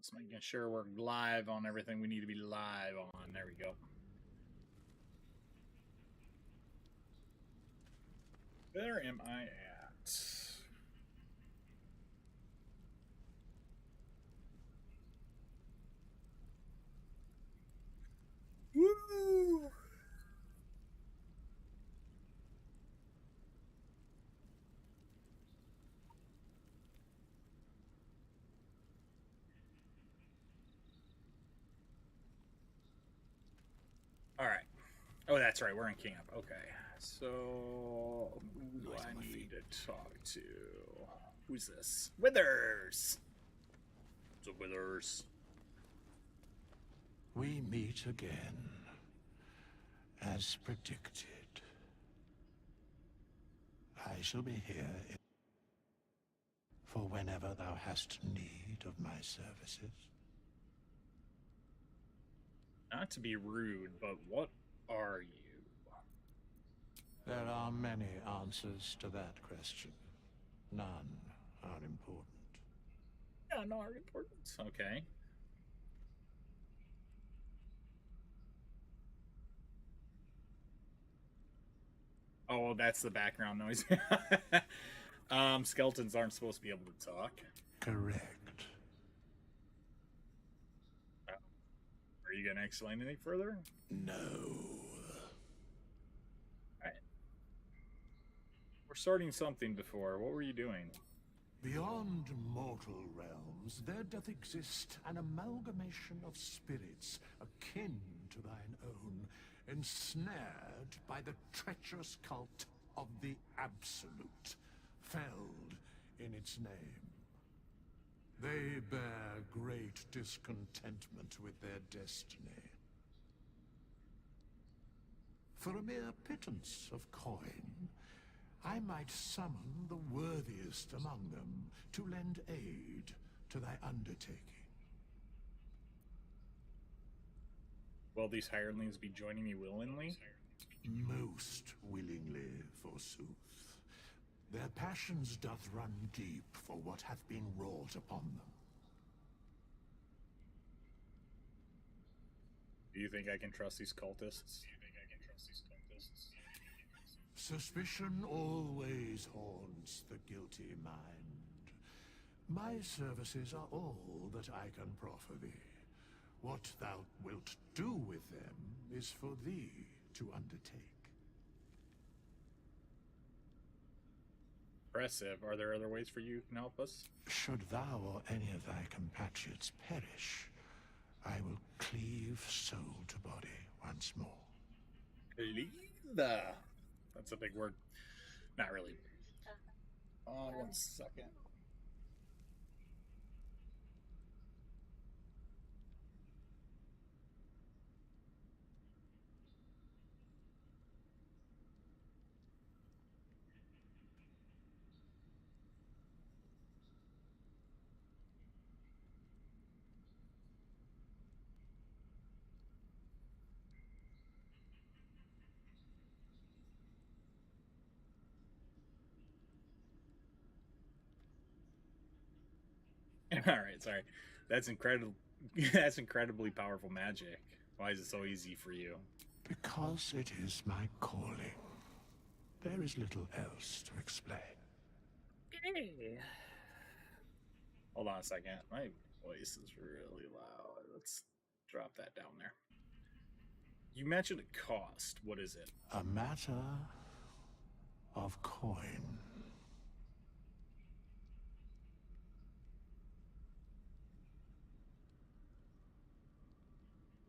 Just making sure we're live on everything we need to be live on. There we go. Where am I at? Woo! All right. Oh, that's right. We're in camp. Okay. So, who do I need to talk to? Who's this? Withers. So Withers. We meet again, as predicted. I shall be here for whenever thou hast need of my services. Not to be rude, but what are you? There are many answers to that question. None are important. Yeah, not important. Okay. Oh, that's the background noise. Skeletons aren't supposed to be able to talk. Correct. Are you going to explain any further? No. Right. We're sorting something before. What were you doing? Beyond mortal realms, there doth exist an amalgamation of spirits akin to thine own, ensnared by the treacherous cult of the Absolute, felled in its name. They bear great discontentment with their destiny. For a mere pittance of coin, I might summon the worthiest among them to lend aid to thy undertaking. Will these hirelings be joining me willingly? Most willingly, forsooth. Their passions doth run deep for what hath been wrought upon them. Do you think I can trust these cultists? Suspicion always haunts the guilty mind. My services are all that I can proffer thee. What thou wilt do with them is for thee to undertake. Impressive. Are there other ways for you can help us? Should thou or any of thy compatriots perish, I will cleave soul to body once more. Cleave? That's a big word. Not really. 1 second. All right, sorry. That's incredible. That's incredibly powerful magic. Why is it so easy for you? Because it is my calling. There is little else to explain. Okay. Hold on a second. My voice is really loud. Let's drop that down there. You mentioned a cost. What is it? A matter of coin.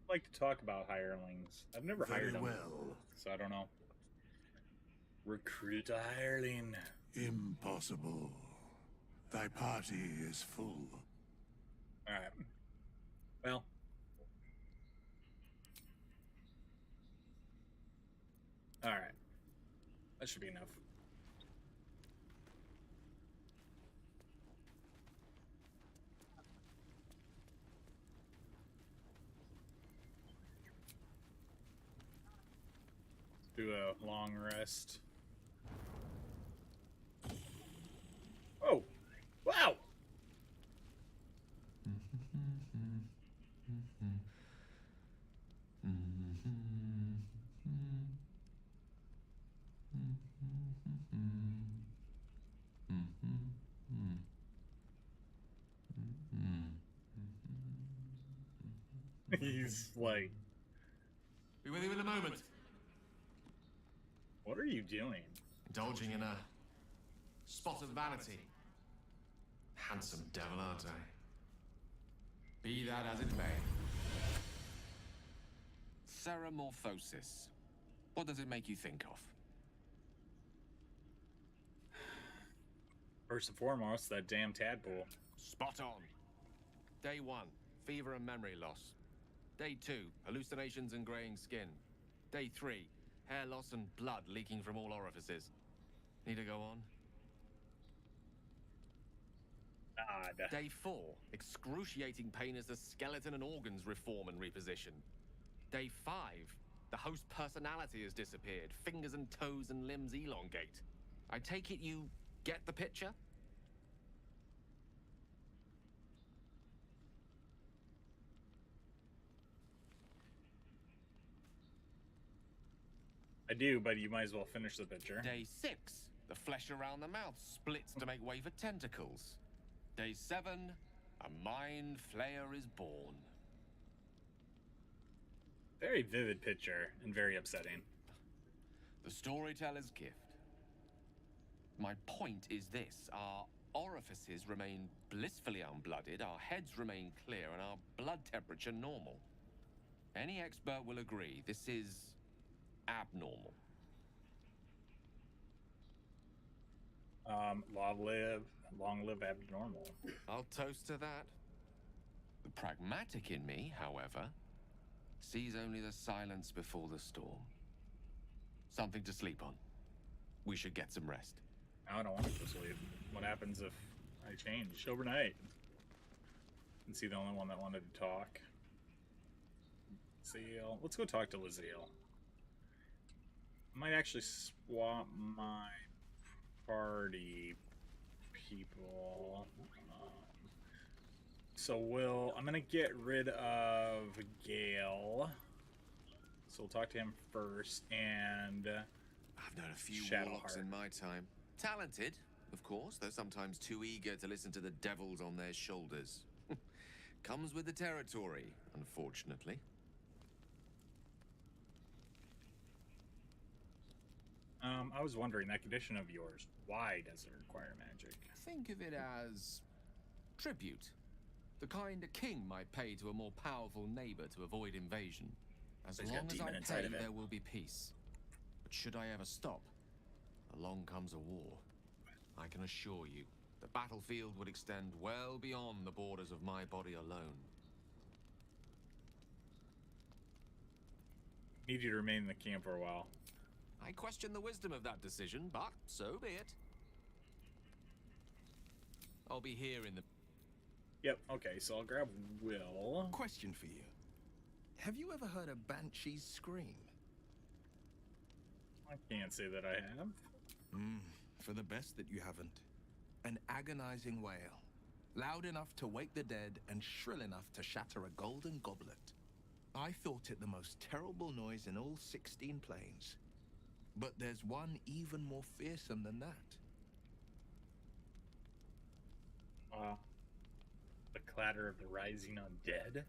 I'd like to talk about hirelings. I've never hired them, well. so I don't know. Recruit a hireling. Impossible. Thy party is full. All right. Well. All right. That should be enough. Do a long rest. Oh! Wow! He's like, Be with you in a moment. what are you doing? Indulging in a spot of vanity. Handsome devil, aren't I? Be that as it may. Ceramorphosis. What does it make you think of? First and foremost, that damn tadpole. Spot on. Day 1, fever and memory loss. Day 2, hallucinations and graying skin. Day 3, hair loss and blood leaking from all orifices. Need to go on? Odd. Day 4, excruciating pain as the skeleton and organs reform and reposition. Day 5, the host personality has disappeared. Fingers and toes and limbs elongate. I take it you get the picture? I do, but you might as well finish the picture. Day 6, the flesh around the mouth splits to make way for tentacles. Day 7, a mind flayer is born. Very vivid picture and very upsetting. The storyteller's gift. My point is this. Our orifices remain blissfully unblooded, our heads remain clear, and our blood temperature normal. Any expert will agree this is abnormal. Long live abnormal. I'll toast to that. The pragmatic in me, however, sees only the silence before the storm. Something to sleep on. We should get some rest. I don't want to go sleep. What happens if I change overnight? And see the only one that wanted to talk. Laziel. Let's go talk to Laziel. I might actually swap my party people. So I'm gonna get rid of Gale. So we'll talk to him first, and I've known a few Shadowheart warlocks in my time. Talented, of course, though sometimes too eager to listen to the devils on their shoulders. Comes with the territory, unfortunately. I was wondering, that condition of yours, why does it require magic? Think of it as tribute. The kind a king might pay to a more powerful neighbor to avoid invasion. As He's got long as demon I inside pay, of him. there will be peace. But should I ever stop, along comes a war. I can assure you, the battlefield would extend well beyond the borders of my body alone. Need you to remain in the camp for a while. I question the wisdom of that decision, but so be it. I'll be here in the... Yep, okay, so I'll grab Will. Question for you. Have you ever heard a banshee's scream? I can't say that I have. For the best that you haven't. An agonizing wail. Loud enough to wake the dead and shrill enough to shatter a golden goblet. I thought it the most terrible noise in all 16 planes. But there's one even more fearsome than that. The clatter of the rising undead.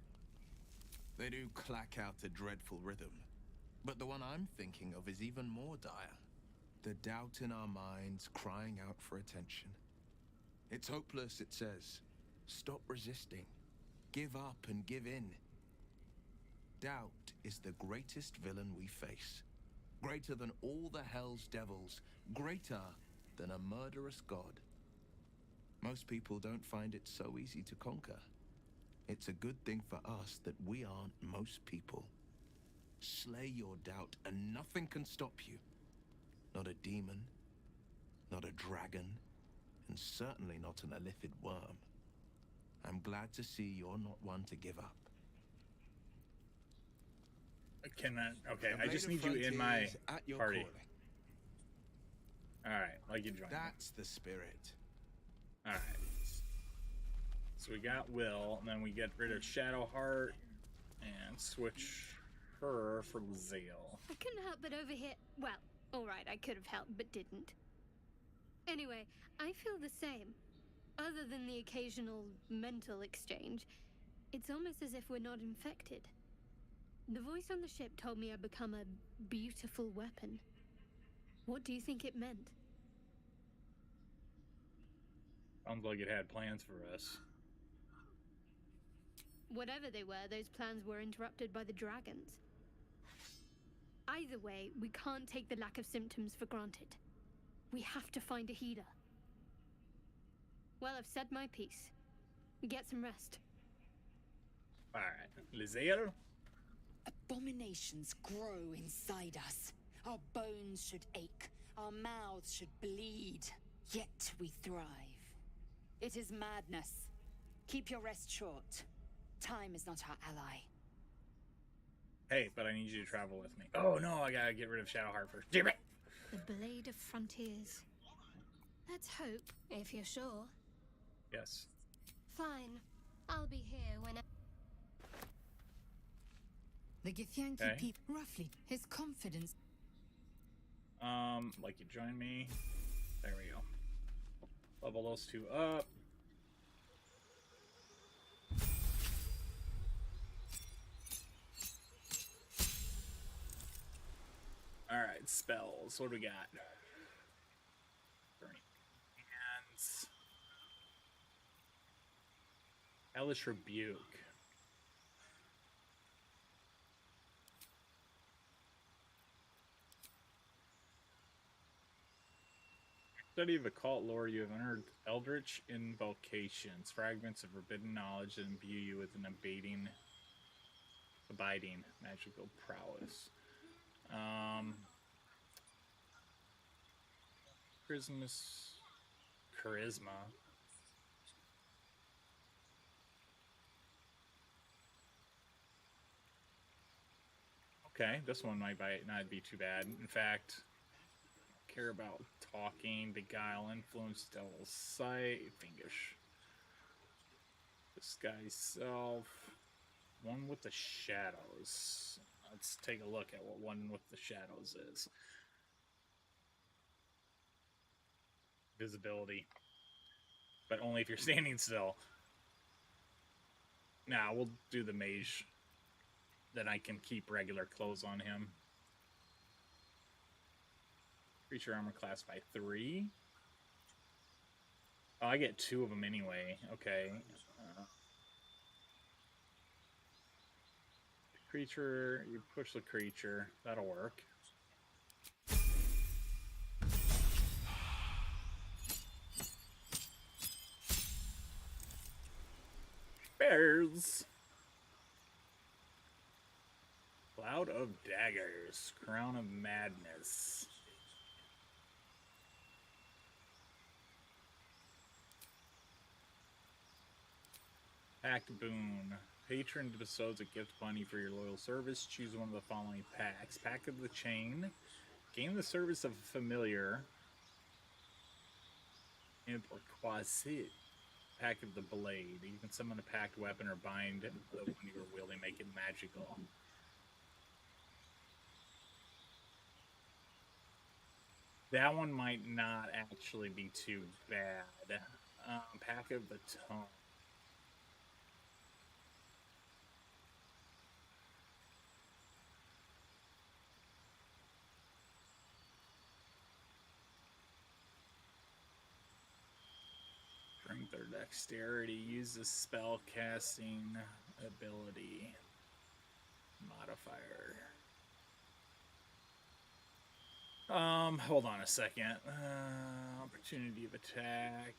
They do clack out a dreadful rhythm. But the one I'm thinking of is even more dire. The doubt in our minds crying out for attention. It's hopeless, it says. Stop resisting. Give up and give in. Doubt is the greatest villain we face. Greater than all the hell's devils. Greater than a murderous god. Most people don't find it so easy to conquer. It's a good thing for us that we aren't most people. Slay your doubt and nothing can stop you. Not a demon, not a dragon, and certainly not an illithid worm. I'm glad to see you're not one to give up. Okay, I just need you in my party. Alright, I'll you join me. That's the spirit. Alright. So we got Will, and then we get rid of Shadowheart and switch her for Laziel. I couldn't help but overhear. Well, alright, I could have helped, but didn't. Anyway, I feel the same. Other than the occasional mental exchange, It's almost as if we're not infected. The voice on the ship told me I'd become a beautiful weapon. What do you think it meant? Sounds like it had plans for us. Whatever they were, those plans were interrupted by the dragons. Either way, we can't take the lack of symptoms for granted. We have to find a healer. Well, I've said my piece. Get some rest. Alright, Lizel? Abominations grow inside us. Our bones should ache. Our mouths should bleed. Yet we thrive. It is madness. Keep your rest short. Time is not our ally. Hey, but I need you to travel with me. Oh no, I gotta get rid of Shadowheart first. Damn it! The Blade of Frontiers. Let's hope, if you're sure. Yes. Fine. I'll be here when The Githyanki Okay. people, roughly, his confidence. Like you join me. There we go. Level those two up. Alright, spells. What do we got? Burning Hands. Hellish Rebuke. Study of occult lore, you have unearthed eldritch invocations, fragments of forbidden knowledge that imbue you with an abiding magical prowess. Charisma. Okay, this one might not be too bad. In fact, care about talking, beguile, influence, devil's sight, fiendish, disguise self, one with the shadows. Let's take a look at what one with the shadows is. Visibility, but only if you're standing still. Now we'll do the mage. Then I can keep regular clothes on him. Creature armor class by 3. Oh, I get 2 of them anyway. Okay. Creature, you push the creature. That'll work. Bears. Cloud of Daggers. Crown of Madness. Pact Boon. Patron bestows a gift money for your loyal service. Choose one of the following packs. Pack of the Chain. Gain the service of a familiar. Imp or Quasit. Pack of the Blade. You can summon a packed weapon or bind the one you are wielding, make it magical. That one might not actually be too bad. Pack of the Tome. Strength or dexterity. Use the spell casting ability modifier. Hold on a second. Opportunity of attack.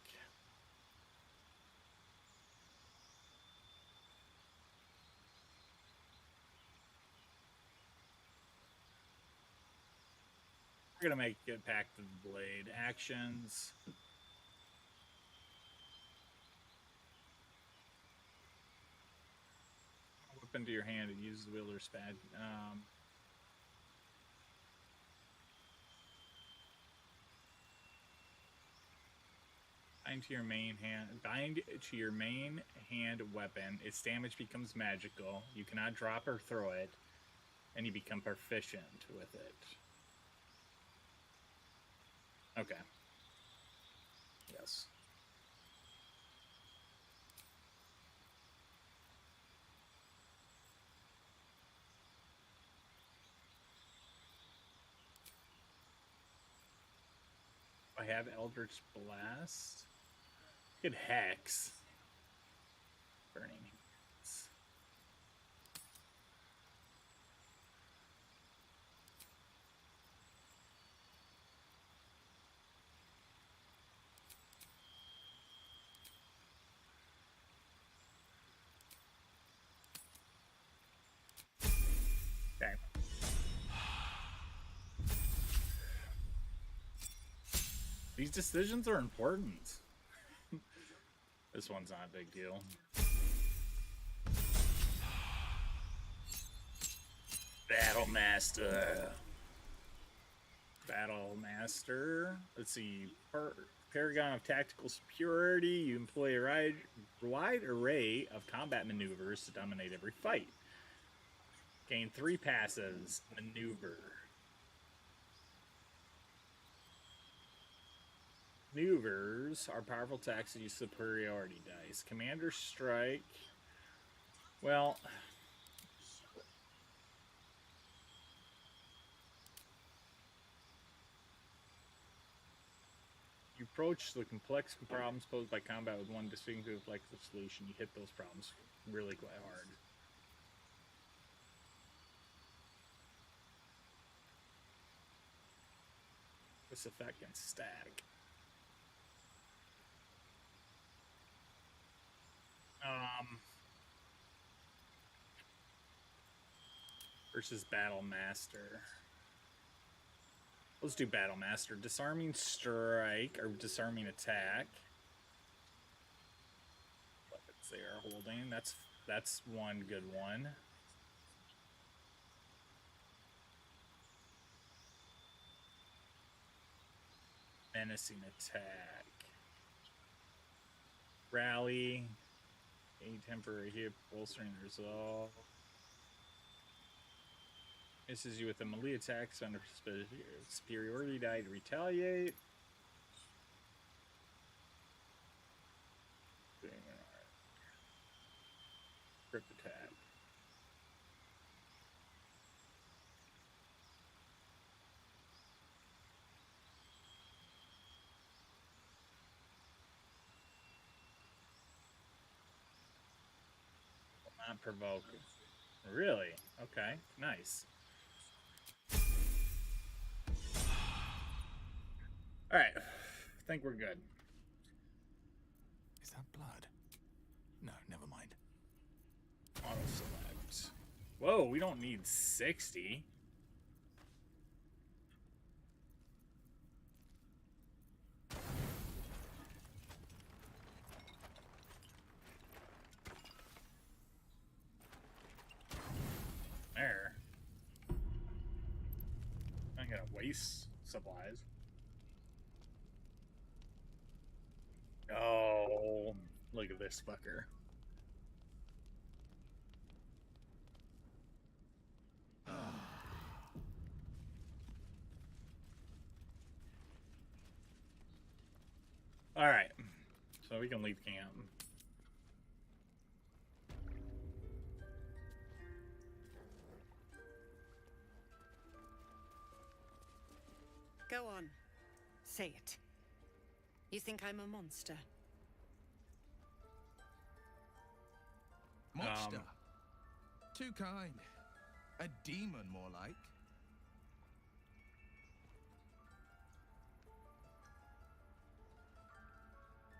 We're gonna make it back to the blade. Actions. Weapon to your hand and use the wielder's pad. Bind to your main hand weapon. Its damage becomes magical. You cannot drop or throw it, and you become proficient with it. Okay. Yes. I have Eldritch Blast. Good Hex. Burning Hands. Okay. These decisions are important. This one's not a big deal. Battle Master. Battle Master. Let's see. Paragon of Tactical Superiority. You employ a wide array of combat maneuvers to dominate every fight. Gain 3 passives. Maneuver. Maneuvers are powerful attacks that use superiority dice. Commander Strike. Well, you approach the complex problems posed by combat with one distinctive flexible solution. You hit those problems really quite hard. This effect can stack. Versus Battle Master. Let's do Battle Master. Disarming Strike or Disarming Attack. Weapons they are holding. That's one good one. Menacing Attack. Rally. A temporary hit, bolstering resolve. Misses you with a melee attack, so under superiority die to retaliate. Crit attack. Not provoke. Really? Okay, nice. Alright, I think we're good. Is that blood? No, never mind. Auto select. Whoa, we don't need 60. There. I'm gonna waste supplies. Oh, look at this fucker. All right, so we can leave camp. Go on. Say it. You think I'm a monster? Monster. Too kind. A demon, more like.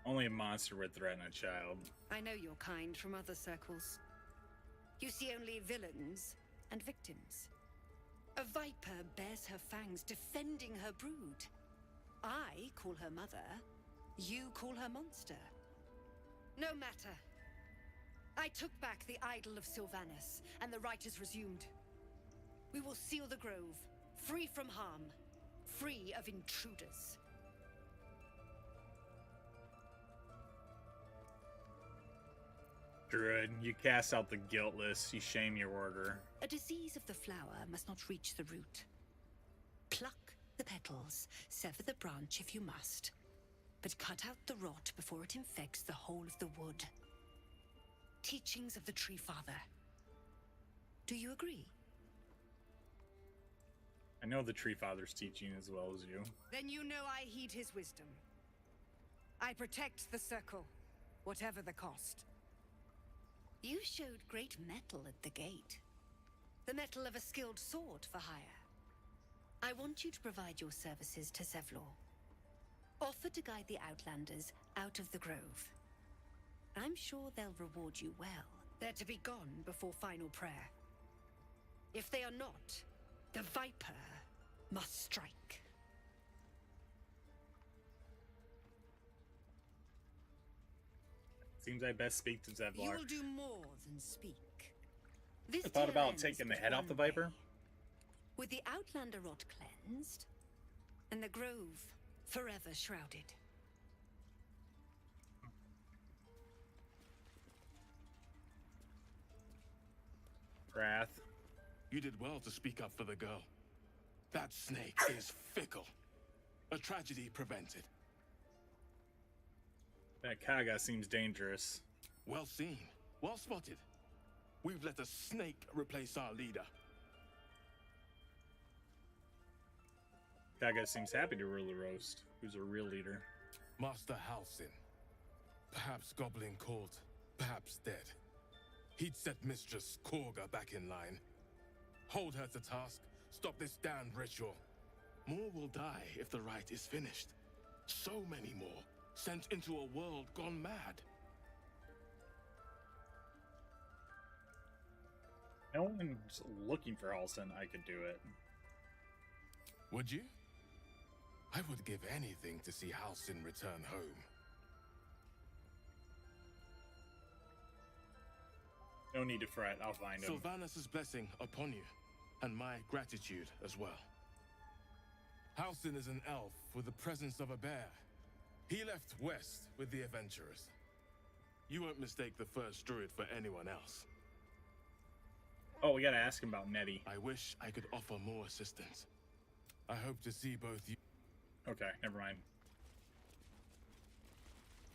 Only a monster would threaten a child. I know your kind from other circles. You see only villains and victims. A viper bears her fangs, defending her brood. I call her mother. You call her monster. No matter. I took back the idol of Sylvanas, and the rite is resumed. We will seal the grove, free from harm, free of intruders. Druid, you cast out the guiltless, you shame your order. A disease of the flower must not reach the root. Pluck the petals, sever the branch if you must, but cut out the rot before it infects the whole of the wood. Teachings of the Tree Father. Do you agree? I know the Tree Father's teaching as well as you. Then you know I heed his wisdom. I protect the circle, whatever the cost. You showed great mettle at the gate. The mettle of a skilled sword for hire. I want you to provide your services to Zevlor. Offer to guide the Outlanders out of the grove. I'm sure they'll reward you well. They're to be gone before final prayer. If they are not, the Viper must strike. Seems I best speak to You Zevlor. will do more than speak. This I thought deal about ends taking the but head off one the Viper. way. With the Outlander rot cleansed, and the grove forever shrouded. Wrath. You did well to speak up for the girl. That snake is fickle. A tragedy prevented. That Kaga seems dangerous. Well seen. Well spotted. We've let a snake replace our leader. Kaga seems happy to rule the roast. Who's a real leader? Master Halsin. Perhaps Goblin caught, perhaps dead. He'd set Mistress Korga back in line. Hold her to task, stop this damned ritual. More will die if the rite is finished. So many more, sent into a world gone mad. No one's looking for Halsin. I could do it. Would you? I would give anything to see Halsin return home. No need to fret. I'll find him. Sylvanus' blessing upon you, and my gratitude as well. Halsin is an elf with the presence of a bear. He left west with the adventurers. You won't mistake the first druid for anyone else. Oh, we gotta ask him about Nettie. I wish I could offer more assistance. I hope to see both you... Okay, never mind.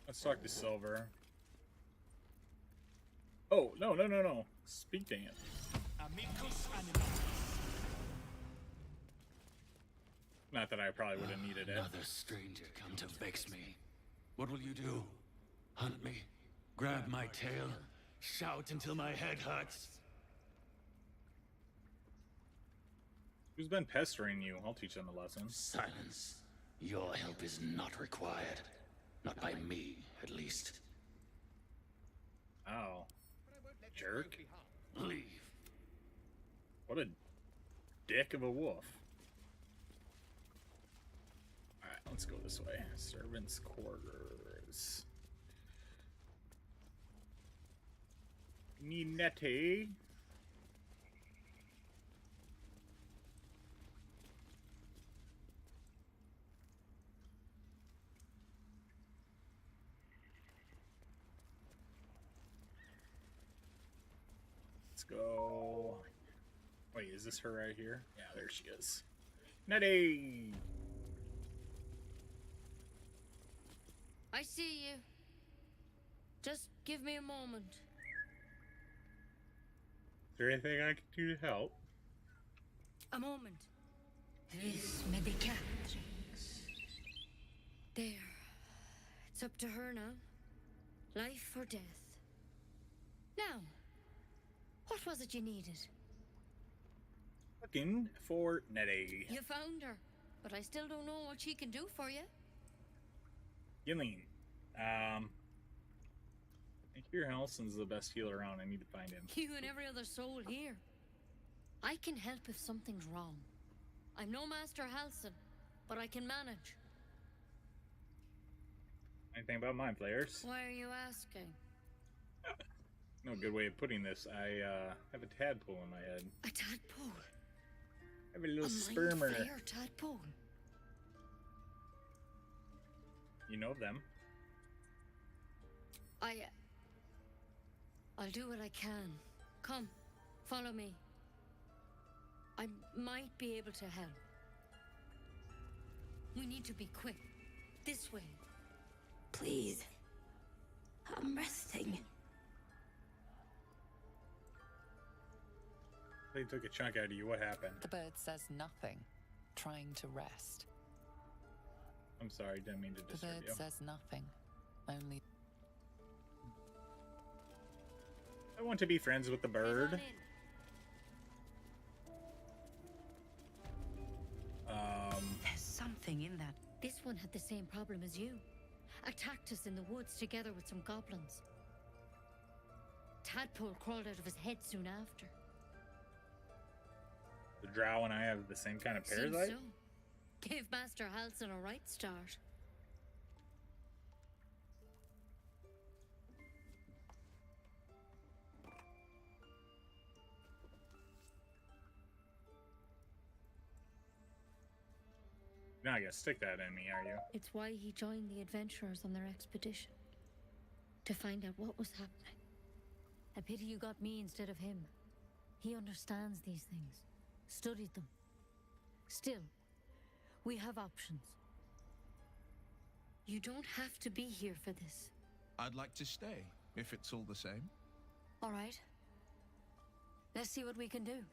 Let's talk to Silver. Oh, no. Speak to him. Not that I probably would have needed it. Another stranger come to vex me. What will you do? Hunt me? Grab my tail? Shout until my head hurts? Who's been pestering you? I'll teach them a lesson. Silence. Your help is not required. Not by me, at least. Oh. Jerk. Leave. What a dick of a wolf. Alright, let's go this way. Servants' quarters. Need Nettie. Let's go. Wait, is this her right here? Yeah, there she is. Nettie! I see you. Just give me a moment. Is there anything I can do to help? A moment. This may be Catherine's. There. It's up to her now. Life or death. Now, what was it you needed? Looking for Nettie. You found her, but I still don't know what she can do for you. Yinling. I hear Halsin's the best healer around. I need to find him. You and every other soul here. I can help if something's wrong. I'm no Master Halsin, but I can manage. Anything about mind flayers? Why are you asking? No good way of putting this. I have a tadpole in my head. A tadpole? I have a little A spermer. mind flayer tadpole? You know them. I'll do what I can. Come, follow me. I might be able to help. We need to be quick. This way. Please. I'm resting. They took a chunk out of you. What happened? The bird says nothing. trying to rest. I'm sorry, didn't mean to The disturb bird you. says nothing, only I want to be friends with the bird. There's something in that. This one had the same problem as you. Attacked us in the woods together with some goblins. Tadpole crawled out of his head soon after. The drow and I have the same kind of Seems parasite. so. Gave Master Halsin a right start. You're not gonna stick that in me, are you? It's why he joined the adventurers on their expedition. To find out what was happening. A pity you got me instead of him. He understands these things. Studied them. Still, we have options. You don't have to be here for this. I'd like to stay, if it's all the same. All right. Let's see what we can do.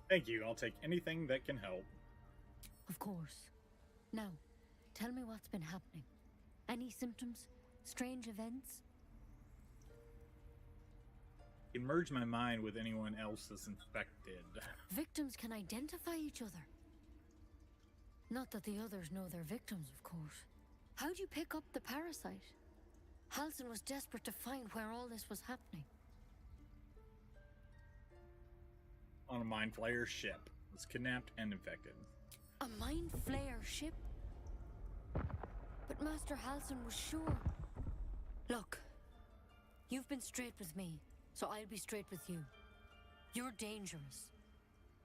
Thank you. I'll take anything that can help. Of course. Now, tell me what's been happening. Any symptoms? Strange events? It merged my mind with anyone else that's infected. Victims can identify each other. Not that the others know they're victims, of course. How'd you pick up the parasite? Halsin was desperate to find where all this was happening. On a Mind Flayer ship. Was kidnapped and infected. A mind flayer ship? But Master Halsin was sure. Look, you've been straight with me, so I'll be straight with you. You're dangerous.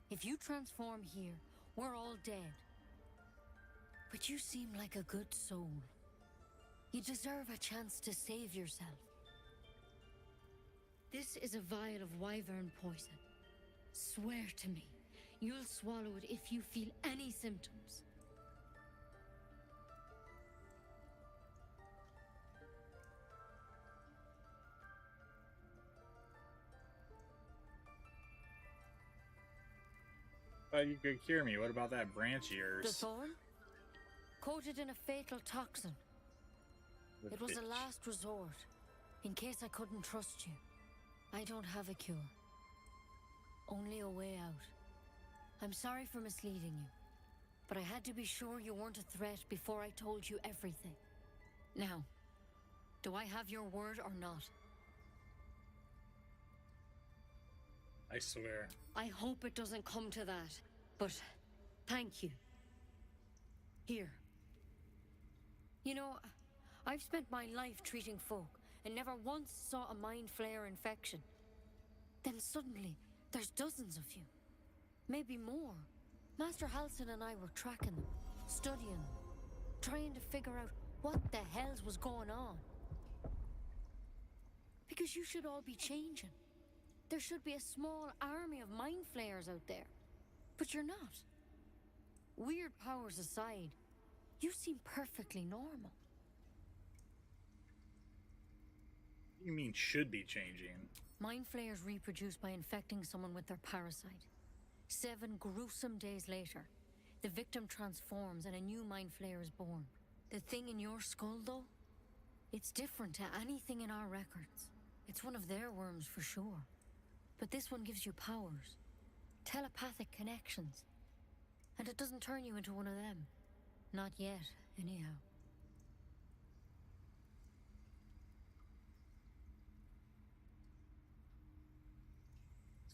If you transform here, we're all dead. But you seem like a good soul. You deserve a chance to save yourself. This is a vial of wyvern poison. Swear to me, you'll swallow it if you feel any symptoms. You could cure me. What about that branch of yours? The thorn? Coated in a fatal toxin. It was a last resort, in case I couldn't trust you. I don't have a cure. Only a way out. I'm sorry for misleading you, but I had to be sure you weren't a threat before I told you everything. Now, do I have your word or not? I swear. I hope it doesn't come to that, but thank you. Here. You know, I've spent my life treating folk and never once saw a mind flayer infection. Then suddenly, there's dozens of you. Maybe more. Master Halsin and I were tracking them, studying them, trying to figure out what the hells was going on. Because you should all be changing. There should be a small army of mind flayers out there. But you're not. Weird powers aside, you seem perfectly normal. What do you mean should be changing? Mind flayers reproduce by infecting someone with their parasite. 7 gruesome days later, the victim transforms and a new mind flayer is born. The thing in your skull, though, it's different to anything in our records. It's one of their worms for sure. But this one gives you powers. Telepathic connections. And it doesn't turn you into one of them. Not yet, anyhow.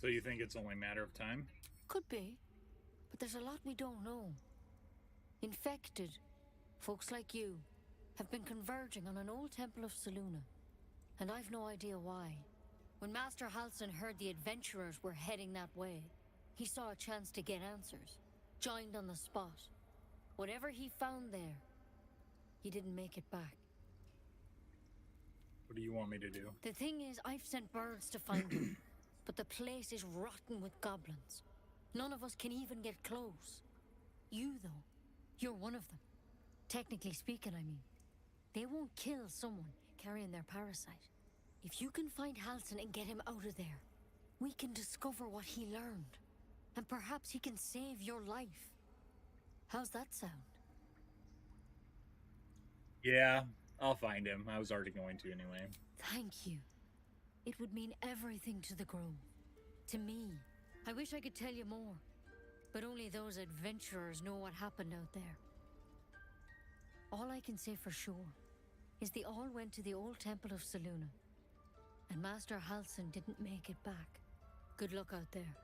So you think it's only a matter of time? Could be. But there's a lot we don't know. Infected, folks like you, have been converging on an old temple of Selûne. And I've no idea why. When Master Halsin heard the adventurers were heading that way, he saw a chance to get answers. Joined on the spot. Whatever he found there, he didn't make it back. What do you want me to do? The thing is, I've sent birds to find him. But the place is rotten with goblins. None of us can even get close. You, though, you're one of them. Technically speaking, I mean. They won't kill someone carrying their parasite. If you can find Halsin and get him out of there, we can discover what he learned. And perhaps he can save your life. How's that sound? Yeah, I'll find him. I was already going to anyway. Thank you. It would mean everything to the Grove. To me. I wish I could tell you more. But only those adventurers know what happened out there. All I can say for sure is they all went to the old temple of Selûne. And Master Halsin didn't make it back. Good luck out there.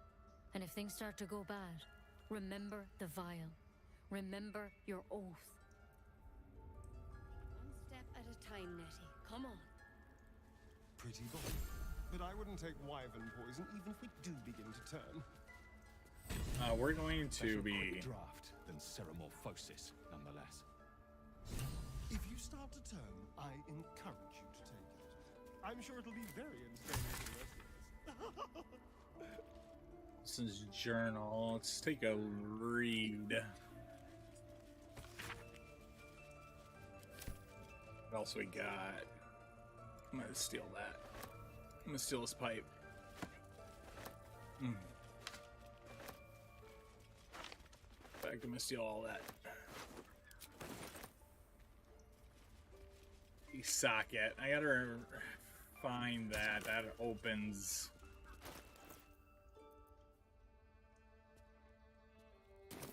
And if things start to go bad, remember the vial. Remember your oath. One step at a time, Nettie. Come on. Pretty bold. But I wouldn't take wyvern poison even if we do begin to turn. We're going to be... draft than ceramorphosis, nonetheless. If you start to turn, I encourage you to take it. I'm sure it'll be very entertaining for the rest of us. This is journal. Let's take a read. What else we got? I'm gonna steal that. I'm gonna steal this pipe. In fact, I'm gonna steal all that. The socket. I gotta find that. That opens.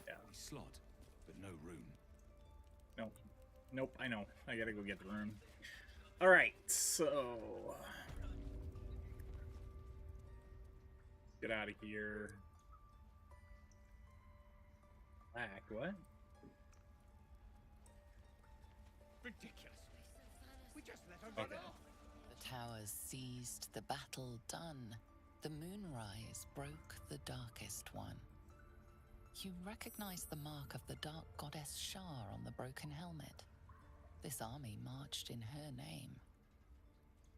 Yeah. Slot, but no room. Nope. Nope, I know. I gotta go get the room. Alright, so... Get out of here. Black, what? Ridiculous. We just let her run off. The towers seized, the battle done. The moonrise broke the darkest one. You recognize the mark of the dark goddess Shar on the broken helmet. This army marched in her name.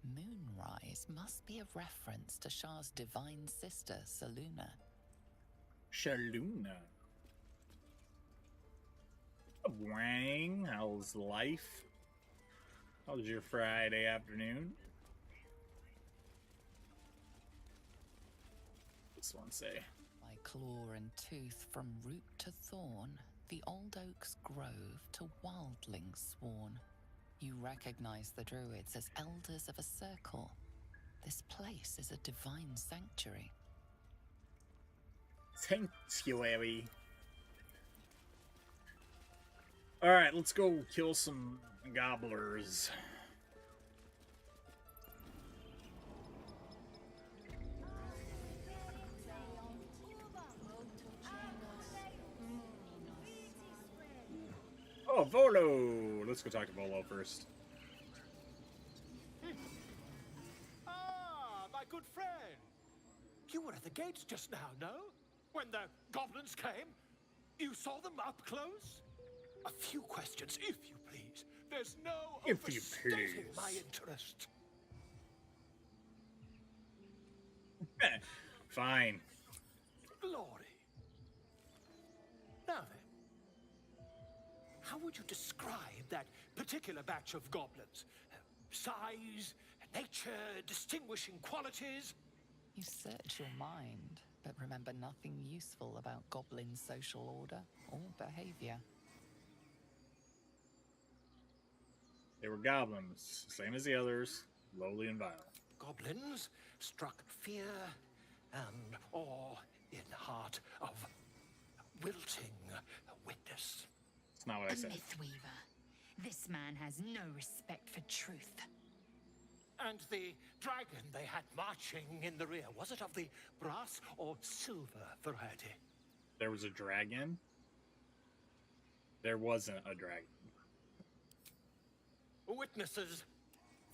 Moonrise must be a reference to Shar's divine sister, Selûne. Selûne. Wang, how's life? How's your Friday afternoon? This one say. By claw and tooth from root to thorn, the old oak's grove to wildlings sworn. You recognize the druids as elders of a circle. This place is a divine sanctuary. Sanctuary. Alright, let's go kill some gobblers. Oh, Volo! Let's go talk to Volo first. Ah, my good friend. You were at the gates just now, no? When the goblins came? You saw them up close? A few questions, if you please. There's no If you overstating please. my interest. Fine. Glory. Now then, how would you describe that particular batch of goblins? Size, nature, distinguishing qualities? You search your mind, but remember nothing useful about goblin social order or behavior. They were goblins, same as the others, lowly and vile. Goblins struck fear and awe in heart of wilting witness. It's not what I A said. Mythweaver. This man has no respect for truth. And the dragon they had marching in the rear, was it of the brass or silver variety? There was a dragon? There wasn't a dragon. Witnesses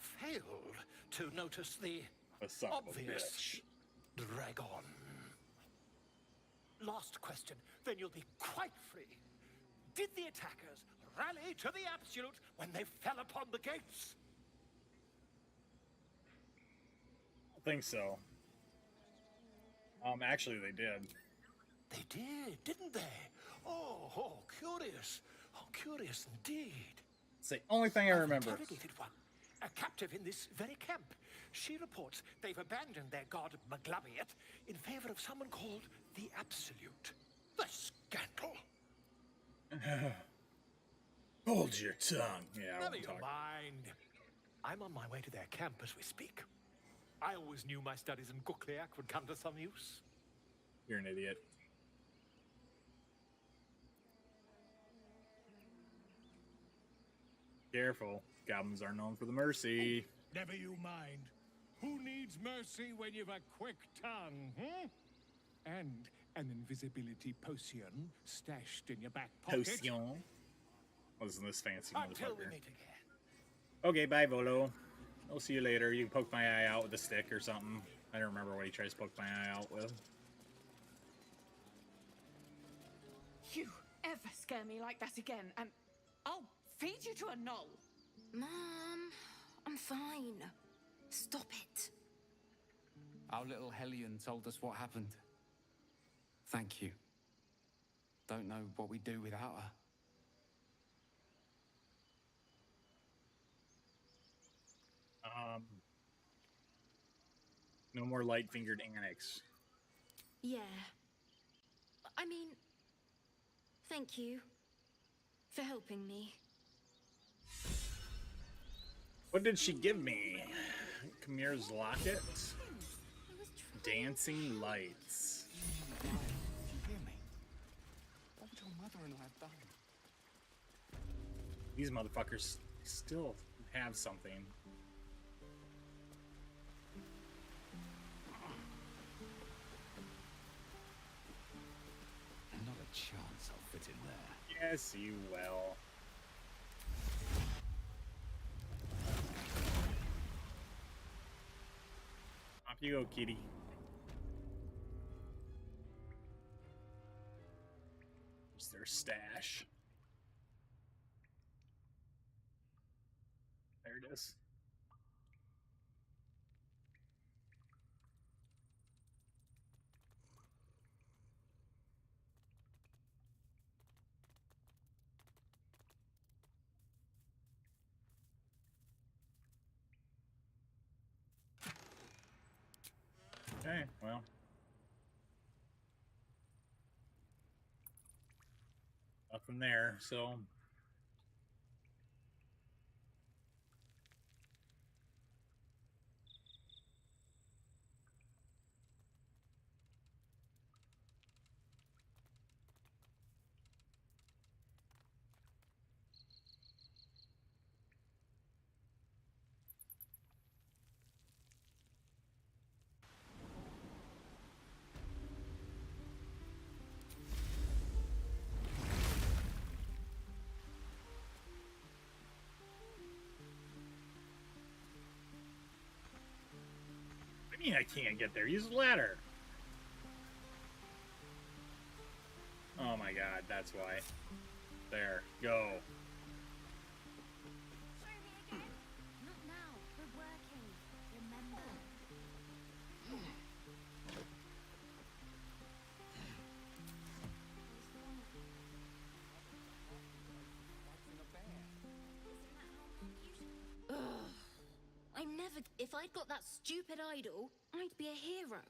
failed to notice the A son of a obvious bitch. dragon. Last question, then you'll be quite free. Did the attackers rally to the absolute when they fell upon the gates? I think so. Actually, they did. They did, didn't they? Oh, curious. Oh, curious indeed. It's the only thing I remember. Interrogated one. captive in this very camp. She reports they've abandoned their god Maglabiet in favor of someone called the Absolute. The scandal! Hold your tongue. Yeah, I Never won't you talk. mind. I'm on my way to their camp as we speak. I always knew my studies in Gukliak would come to some use. You're an idiot. Careful. Goblins are known for the mercy. Never you mind. Who needs mercy when you've a quick tongue, hmm? And an invisibility potion stashed in your back pocket. Potion. Wasn't this fancy Until we motherfucker? meet again. Okay, bye, Volo. I'll see you later. You can poke my eye out with a stick or something. I don't remember what he tries to poke my eye out with. You ever scare me like that again, and I'll feed you to a knoll. Mom, I'm fine. Stop it. Our little Hellion told us what happened. Thank you. Don't know what we'd do without her. No more light-fingered annex. Yeah. I mean, thank you for helping me. What did she give me? Khmer's locket? Dancing lights. You hear me? What would your mother and I have done? These motherfuckers still have something. Not a chance I'll fit in there. Yes, you will. Off you go, kitty. Where's their stash? There it is. Okay, well. Nothing there, so. I mean, I can't get there. Use the ladder. Oh my god, that's why. There, go. Not now. We're working. Remember? Ugh. I'm never. If I'd got that stupid idol, I'd be a hero.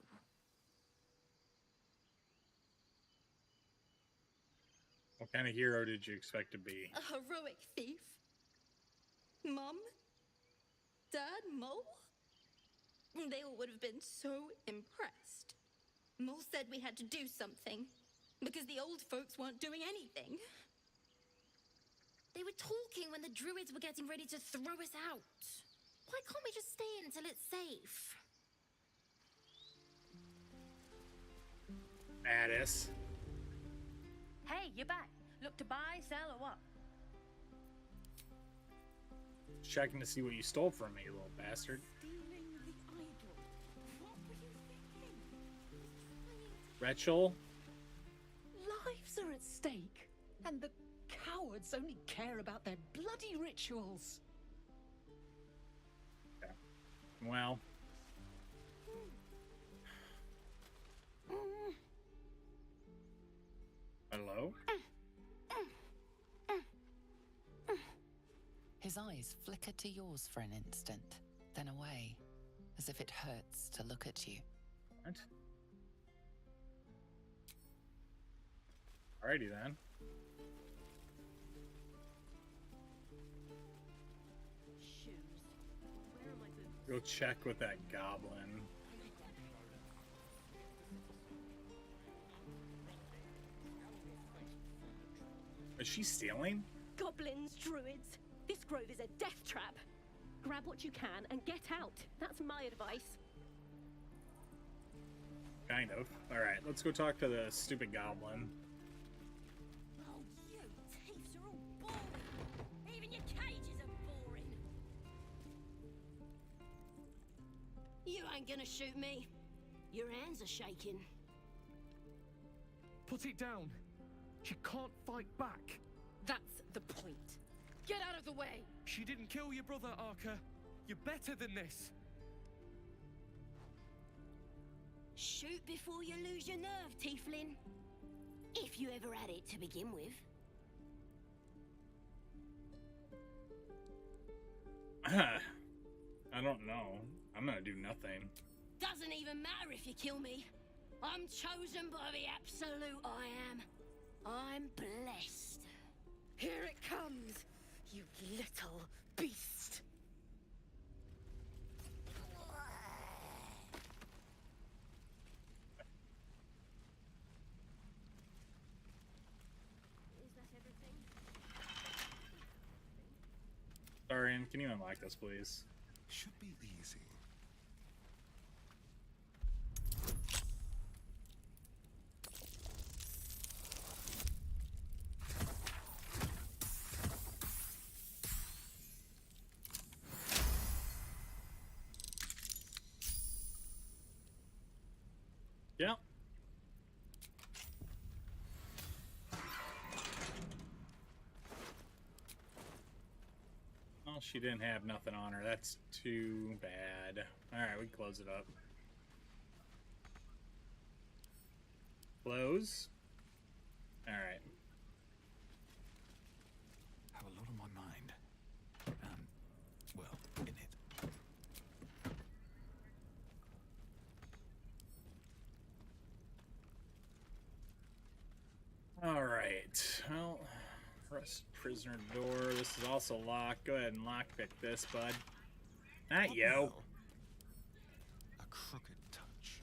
What kind of hero did you expect to be? A heroic thief? Mum? Dad? Mole? They all would have been so impressed. Mole said we had to do something, because the old folks weren't doing anything. They were talking when the druids were getting ready to throw us out. Why can't we just stay until it's safe? Addis. Hey, you're back. Look to buy, sell, or what? Checking to see what you stole from me, you little bastard. Stealing the idol. What were you thinking? Rachel? Lives are at stake, and the cowards only care about their bloody rituals. Okay. Well. Hello? His eyes flicker to yours for an instant, then away, as if it hurts to look at you. What? Alrighty then. Go check with that goblin. Is she stealing? Goblins, druids. This grove is a death trap. Grab what you can and get out. That's my advice. Kind of. Alright, let's go talk to the stupid goblin. Oh, you thieves are all boring. Even your cages are boring. You ain't gonna shoot me. Your hands are shaking. Put it down. She can't fight back. That's the point. Get out of the way. She didn't kill your brother, Arca. You're better than this. Shoot before you lose your nerve, Tiefling. If you ever had it to begin with. I don't know. I'm gonna do nothing. Doesn't even matter if you kill me. I'm chosen by the absolute I am. I'm blessed. Here it comes, you little beast. Is that everything? Darian, can you unlock this, please? Should be easy. Yeah. Well, she didn't have nothing on her. That's too bad. Alright, we can close it up. Close. Alright. Have a lot on my mind. Well, in it. Alright. Well, rest prisoner door. This is also locked. Go ahead and lockpick this, bud. Not yo. A crooked touch.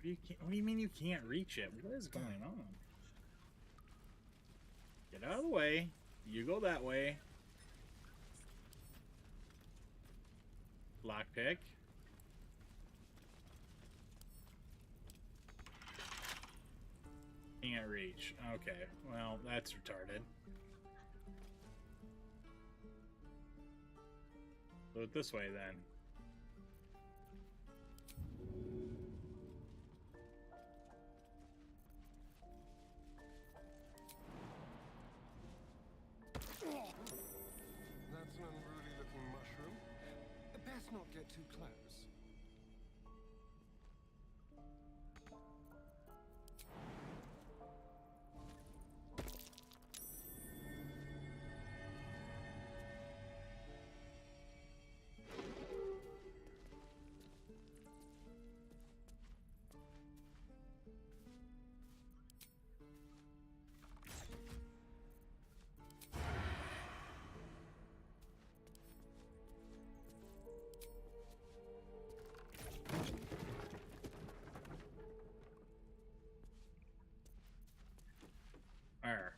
What do you mean you can't reach it? What is going on? Get out of the way. You go that way. Lockpick. Can't reach. Okay, well, that's retarded. Do it this way then. That's an unruly looking mushroom. Best not get too close. Arr.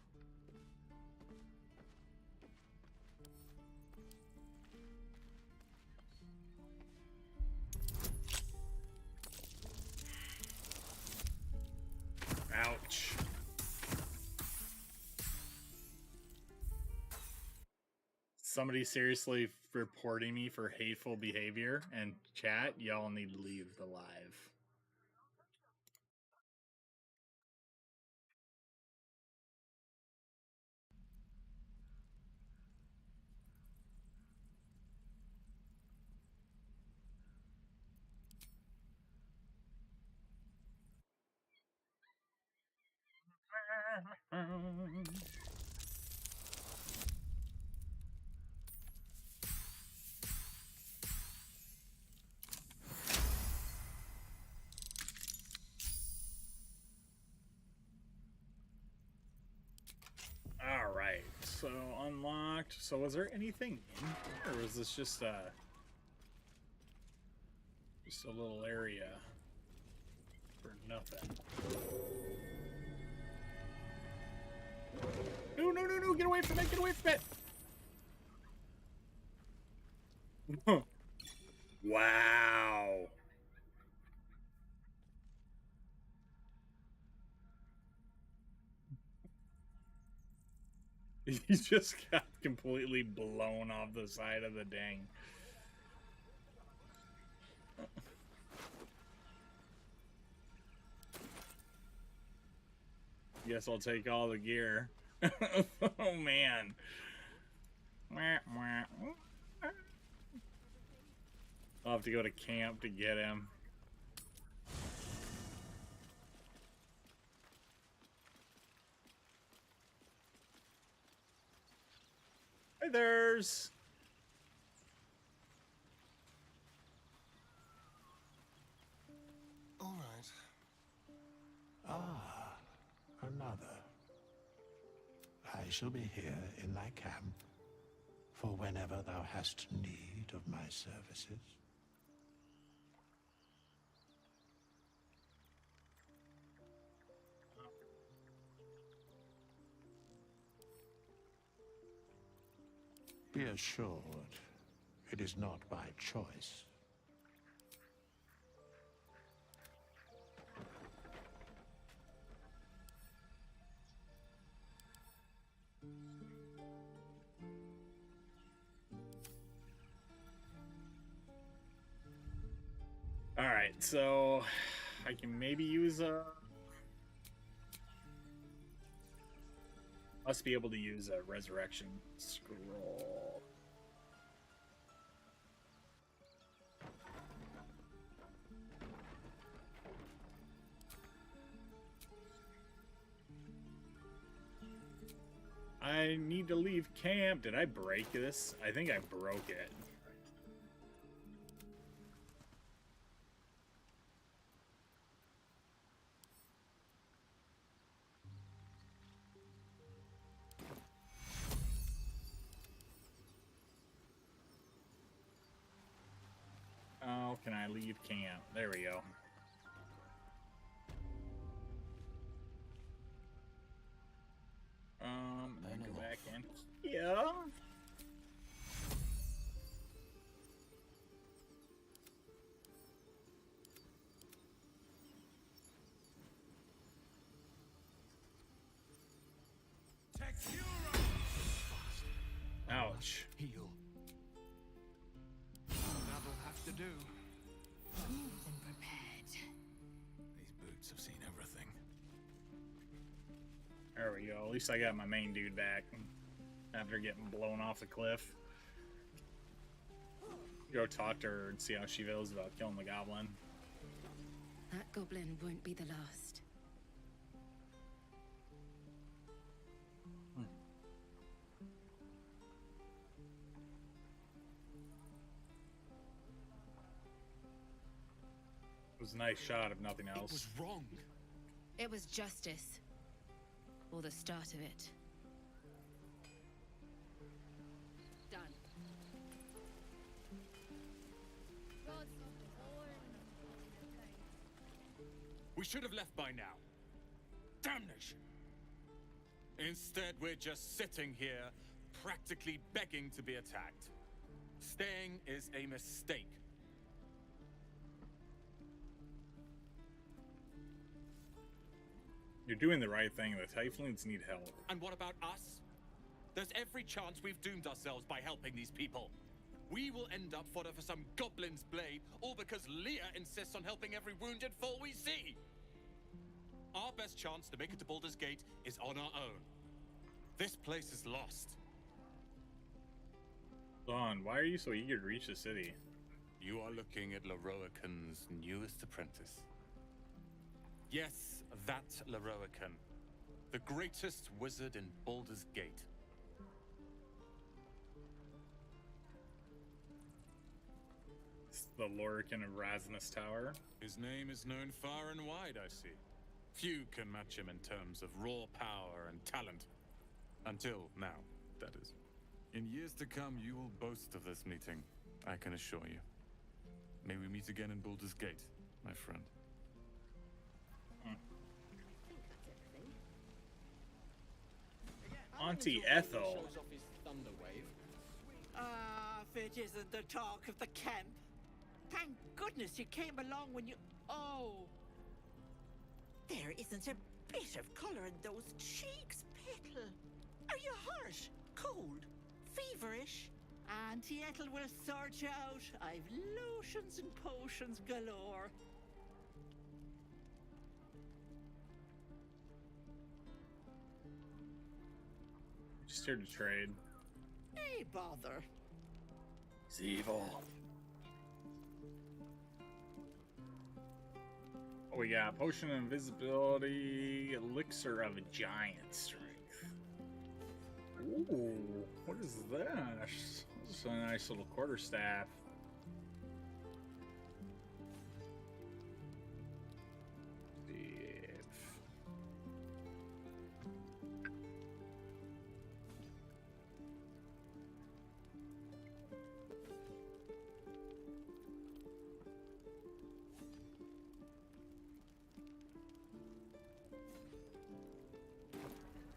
Ouch. Somebody seriously reporting me for hateful behavior, and chat, y'all need to leave the live. So unlocked. So was there anything in here, or was this just a little area for nothing? No, no, no, no, get away from it, get away from it! Wow. He just got completely blown off the side of the dang. Guess I'll take all the gear. Oh man. I'll have to go to camp to get him. Hi there's. All right. Ah, another. I shall be here in thy camp for whenever thou hast need of my services. Be assured, it is not by choice. All right, so I can maybe use a. Must be able to use a resurrection scroll. I need to leave camp. Did I break this? I think I broke it. How can I leave camp? There we go. Go back in. Yeah. Ouch. Heal. That'll have to do. These boots have seen everything. There we go. At least I got my main dude back after getting blown off the cliff. Go talk to her and see how she feels about killing the goblin. That goblin won't be the last. It was a nice shot, if nothing else. It was wrong. It was justice. Or the start of it. Done. We should have left by now. Damnation! Instead, we're just sitting here, practically begging to be attacked. Staying is a mistake. You're doing the right thing. The Tieflings need help. And what about us? There's every chance we've doomed ourselves by helping these people. We will end up fodder for some goblin's blade, all because Leah insists on helping every wounded foe we see. Our best chance to make it to Baldur's Gate is on our own. This place is lost. Dawn, why are you so eager to reach the city? You are looking at Leroican's newest apprentice. Yes, that Leroican. The greatest wizard in Baldur's Gate. It's the Lorican of Raznus Tower. His name is known far and wide, I see. Few can match him in terms of raw power and talent. Until now, that is. In years to come, you will boast of this meeting, I can assure you. May we meet again in Baldur's Gate, my friend. Auntie Ethel. Shows off his thunder wave. Ah, if it isn't the talk of the camp. Thank goodness you came along when you... Oh! There isn't a bit of colour in those cheeks, Petal. Are you hurt? Cold? Feverish? Auntie Ethel will sort you out. I've lotions and potions galore. Just here to trade. Hey, bother. He's evil. Oh, we got potion of invisibility, elixir of giant strength. Ooh, what is that? This is a nice little quarterstaff.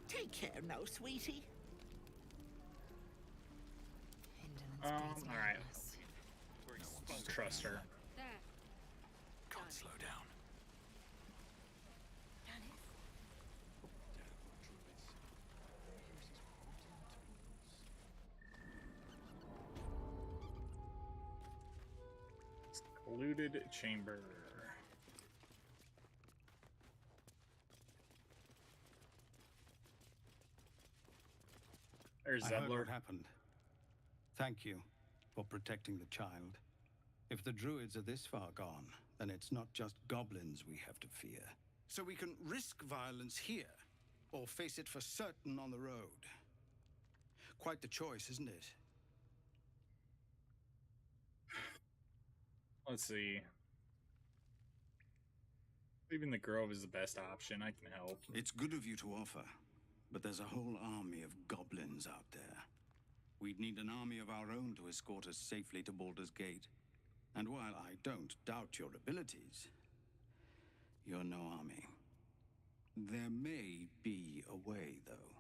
Take care now, sweetie. Alright. Just trust her. Can't slow down. Polluted chamber. There's I heard Zebler. what happened. Thank you for protecting the child. If the druids are this far gone, then it's not just goblins we have to fear. So we can risk violence here, or face it for certain on the road. Quite the choice, isn't it? Let's see. Leaving the grove is the best option. I can help. It's good of you to offer, but there's a whole army of goblins out there. We'd need an army of our own to escort us safely to Baldur's Gate. And while I don't doubt your abilities, you're no army. There may be a way, though.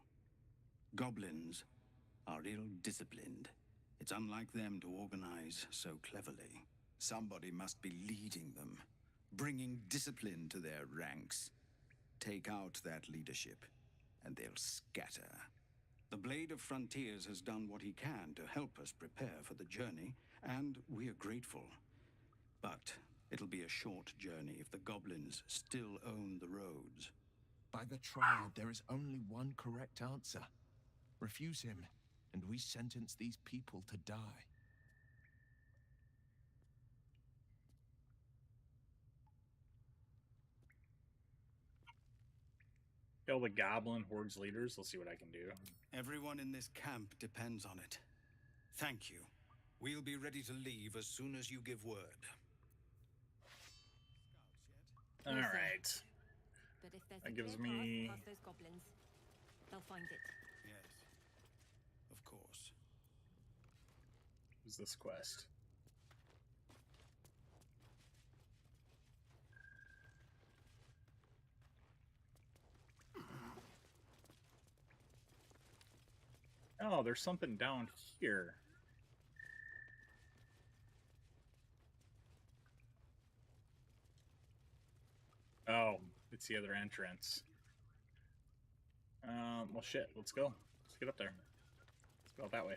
Goblins are ill-disciplined. It's unlike them to organize so cleverly. Somebody must be leading them, bringing discipline to their ranks. Take out that leadership, and they'll scatter. The Blade of Frontiers has done what he can to help us prepare for the journey, and we are grateful. But it'll be a short journey if the goblins still own the roads. By the Triad, there is only one correct answer. Refuse him, and we sentence these people to die. Kill the goblin horde's leaders. Let's see what I can do. Everyone in this camp depends on it. Thank you. We'll be ready to leave as soon as you give word. All right. But if there's That a gives clear path me- past those goblins, they'll find it. Yes, of course. Who's this quest? Oh, there's something down here. Oh, it's the other entrance. Well, shit. Let's go. Let's get up there. Let's go that way.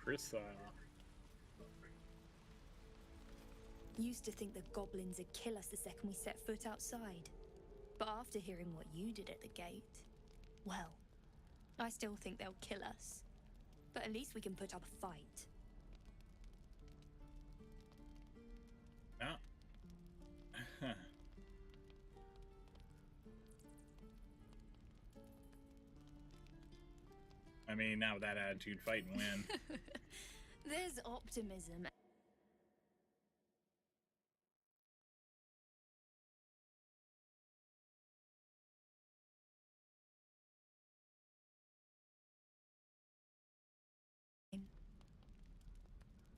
Krissa. Used to think the goblins would kill us the second we set foot outside. But after hearing what you did at the gate, well, I still think they'll kill us. But at least we can put up a fight. mean, now with that attitude, fight and win. There's optimism.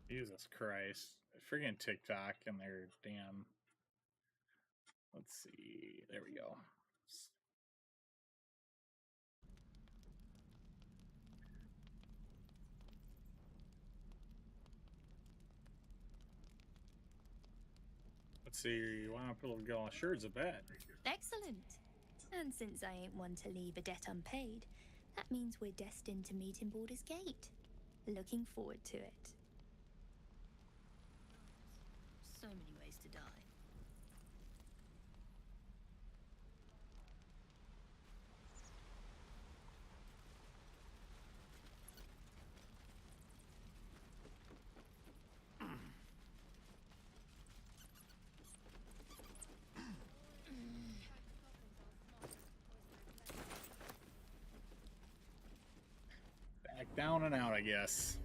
Jesus Christ. Friggin' TikTok and their damn... Let's see. There we go. Let's see. Why not put a go? Sure, it's a bet. Excellent. And since I ain't one to leave a debt unpaid, that means we're destined to meet in Baldur's Gate. Looking forward to it. So many ways to die. Back down and out, I guess.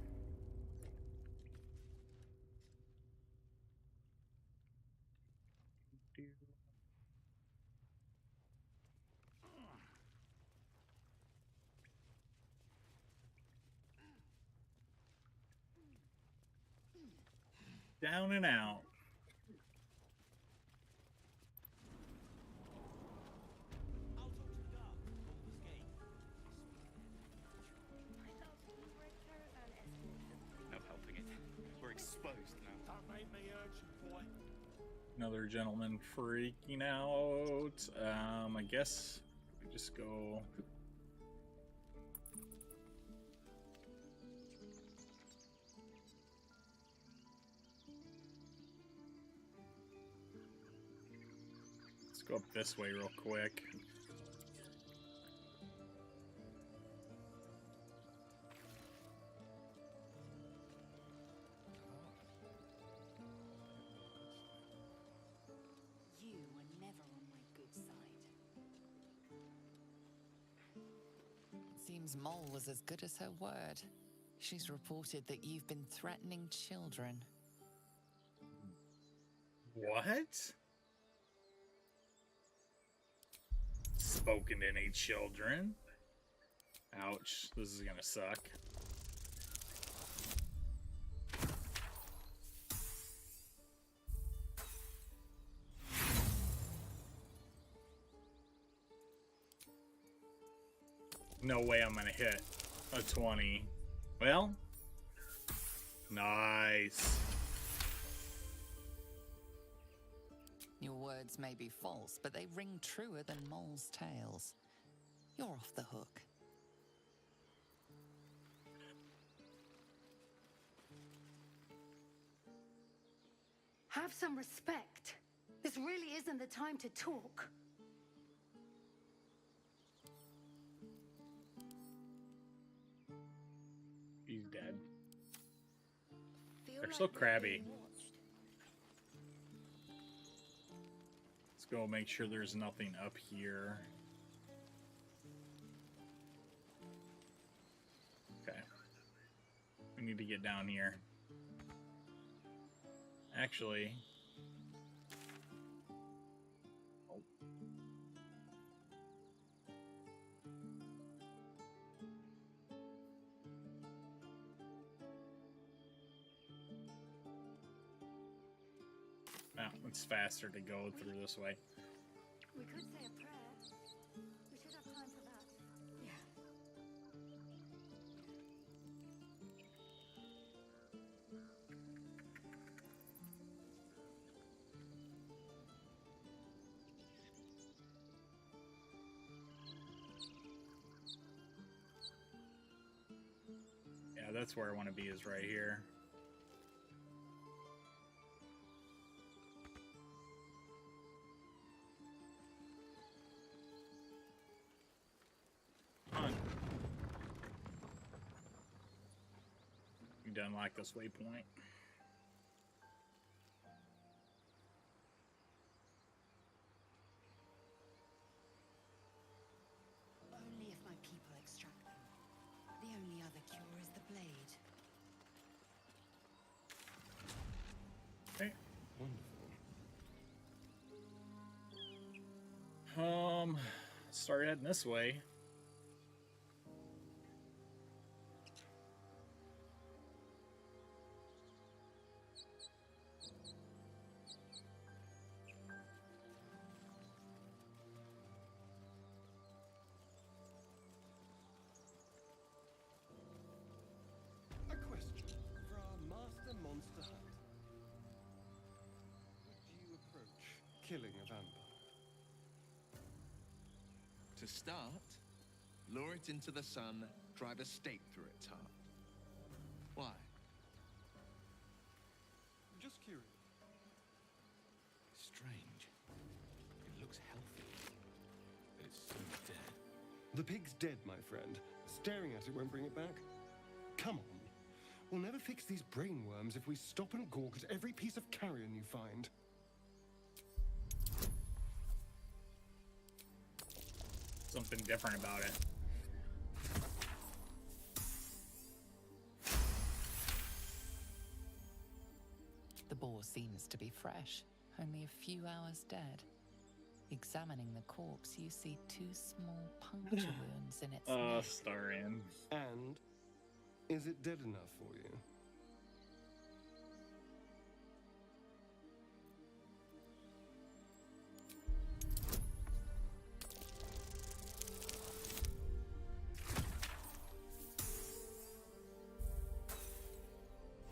Down and out. No helping it. We're exposed now. That made me urgent, boy. Another gentleman freaking out. I guess we just go. Let's go up this way real quick. You were never on my good side. It seems Mole was as good as her word. She's reported that you've been threatening children. What? Spoken to any children? Ouch, this is gonna suck. No way I'm gonna hit a 20. Well, nice. Your words may be false, but they ring truer than Mole's tales. You're off the hook. Have some respect. This really isn't the time to talk. He's dead. Feel They're like so we're crabby. being watched. Let's go make sure there's nothing up here. Okay. We need to get down here. Actually... Oh. No, it's faster to go through this way. We could say a prayer. We should have time for that. Yeah. Yeah, that's where I want to be, is right here. Come on. You done like this waypoint? Only if my people extract them. The only Wonderful. Start heading this way. A question for our master monster hunter. Would you approach killing a vampire? To start, lure it into the sun, drive a stake through its heart. Why? Just curious. Strange. It looks healthy. But it's soon dead. The pig's dead, my friend. Staring at it won't bring it back. Come on. We'll never fix these brain worms if we stop and gawk at every piece of carrion you find. Something different about it. The boar seems to be fresh, only a few hours dead. Examining the corpse, you see 2 small puncture wounds in its neck. Starian. And is it dead enough for you?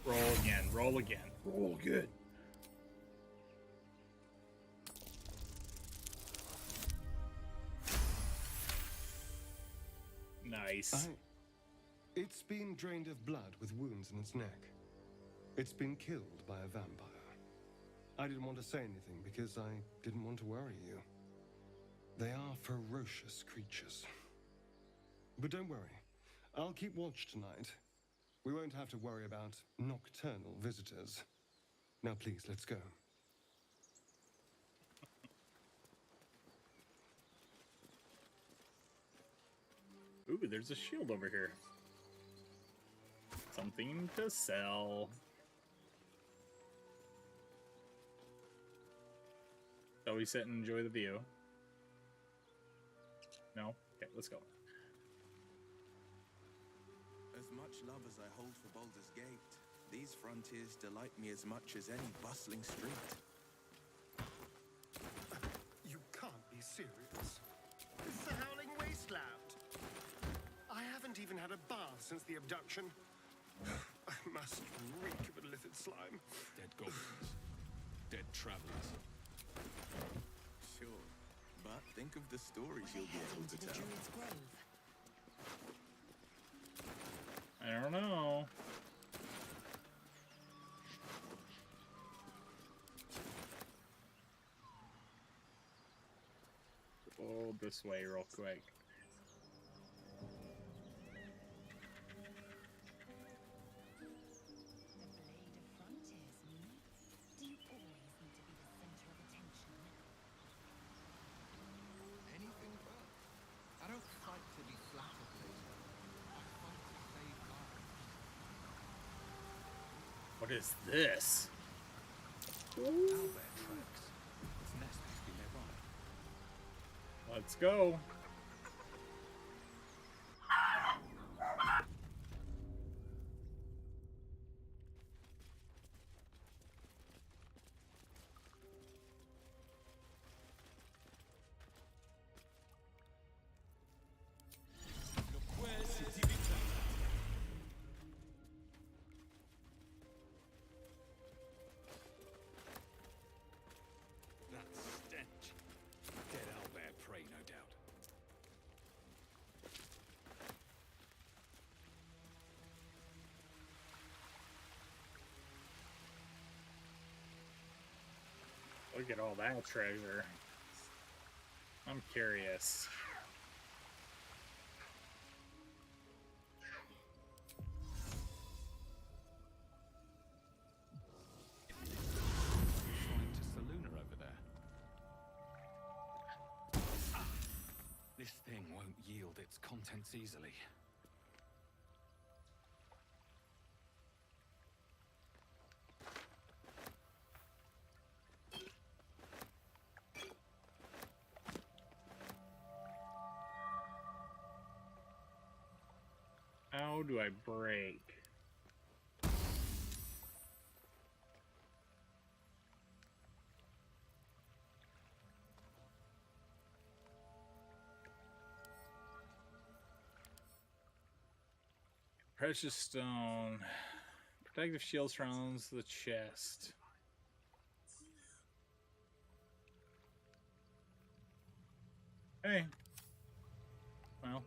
Roll again, roll again, roll good. Nice. It's been drained of blood with wounds in its neck. It's been killed by a vampire. I didn't want to say anything because I didn't want to worry you. They are ferocious creatures. But don't worry, I'll keep watch tonight. We won't have to worry about nocturnal visitors. Now please, let's go. Ooh, there's a shield over here. Something to sell. Shall we sit and enjoy the view? No? Okay, let's go. As much love as I hold for Baldur's Gate, these frontiers delight me as much as any bustling street. You can't be serious. This is a howling wasteland. I haven't even had a bath since the abduction. I must reek of illicit slime. Dead goblins. Dead travelers. Sure, but think of the stories you'll be able to tell. I don't know. Go this way real quick. Anything but. I don't fight to be flattered, Blazer. I fight to save lives. What is this? Owlbear tracks. Its nest must be nearby. Let's go. That stench. Dead owlbear prey, no doubt. Look at all that treasure. I'm curious. Shrine to Saluna over there. This thing won't yield its contents easily. How do I break? Precious stone. Protective shield surrounds the chest. Hey. Well.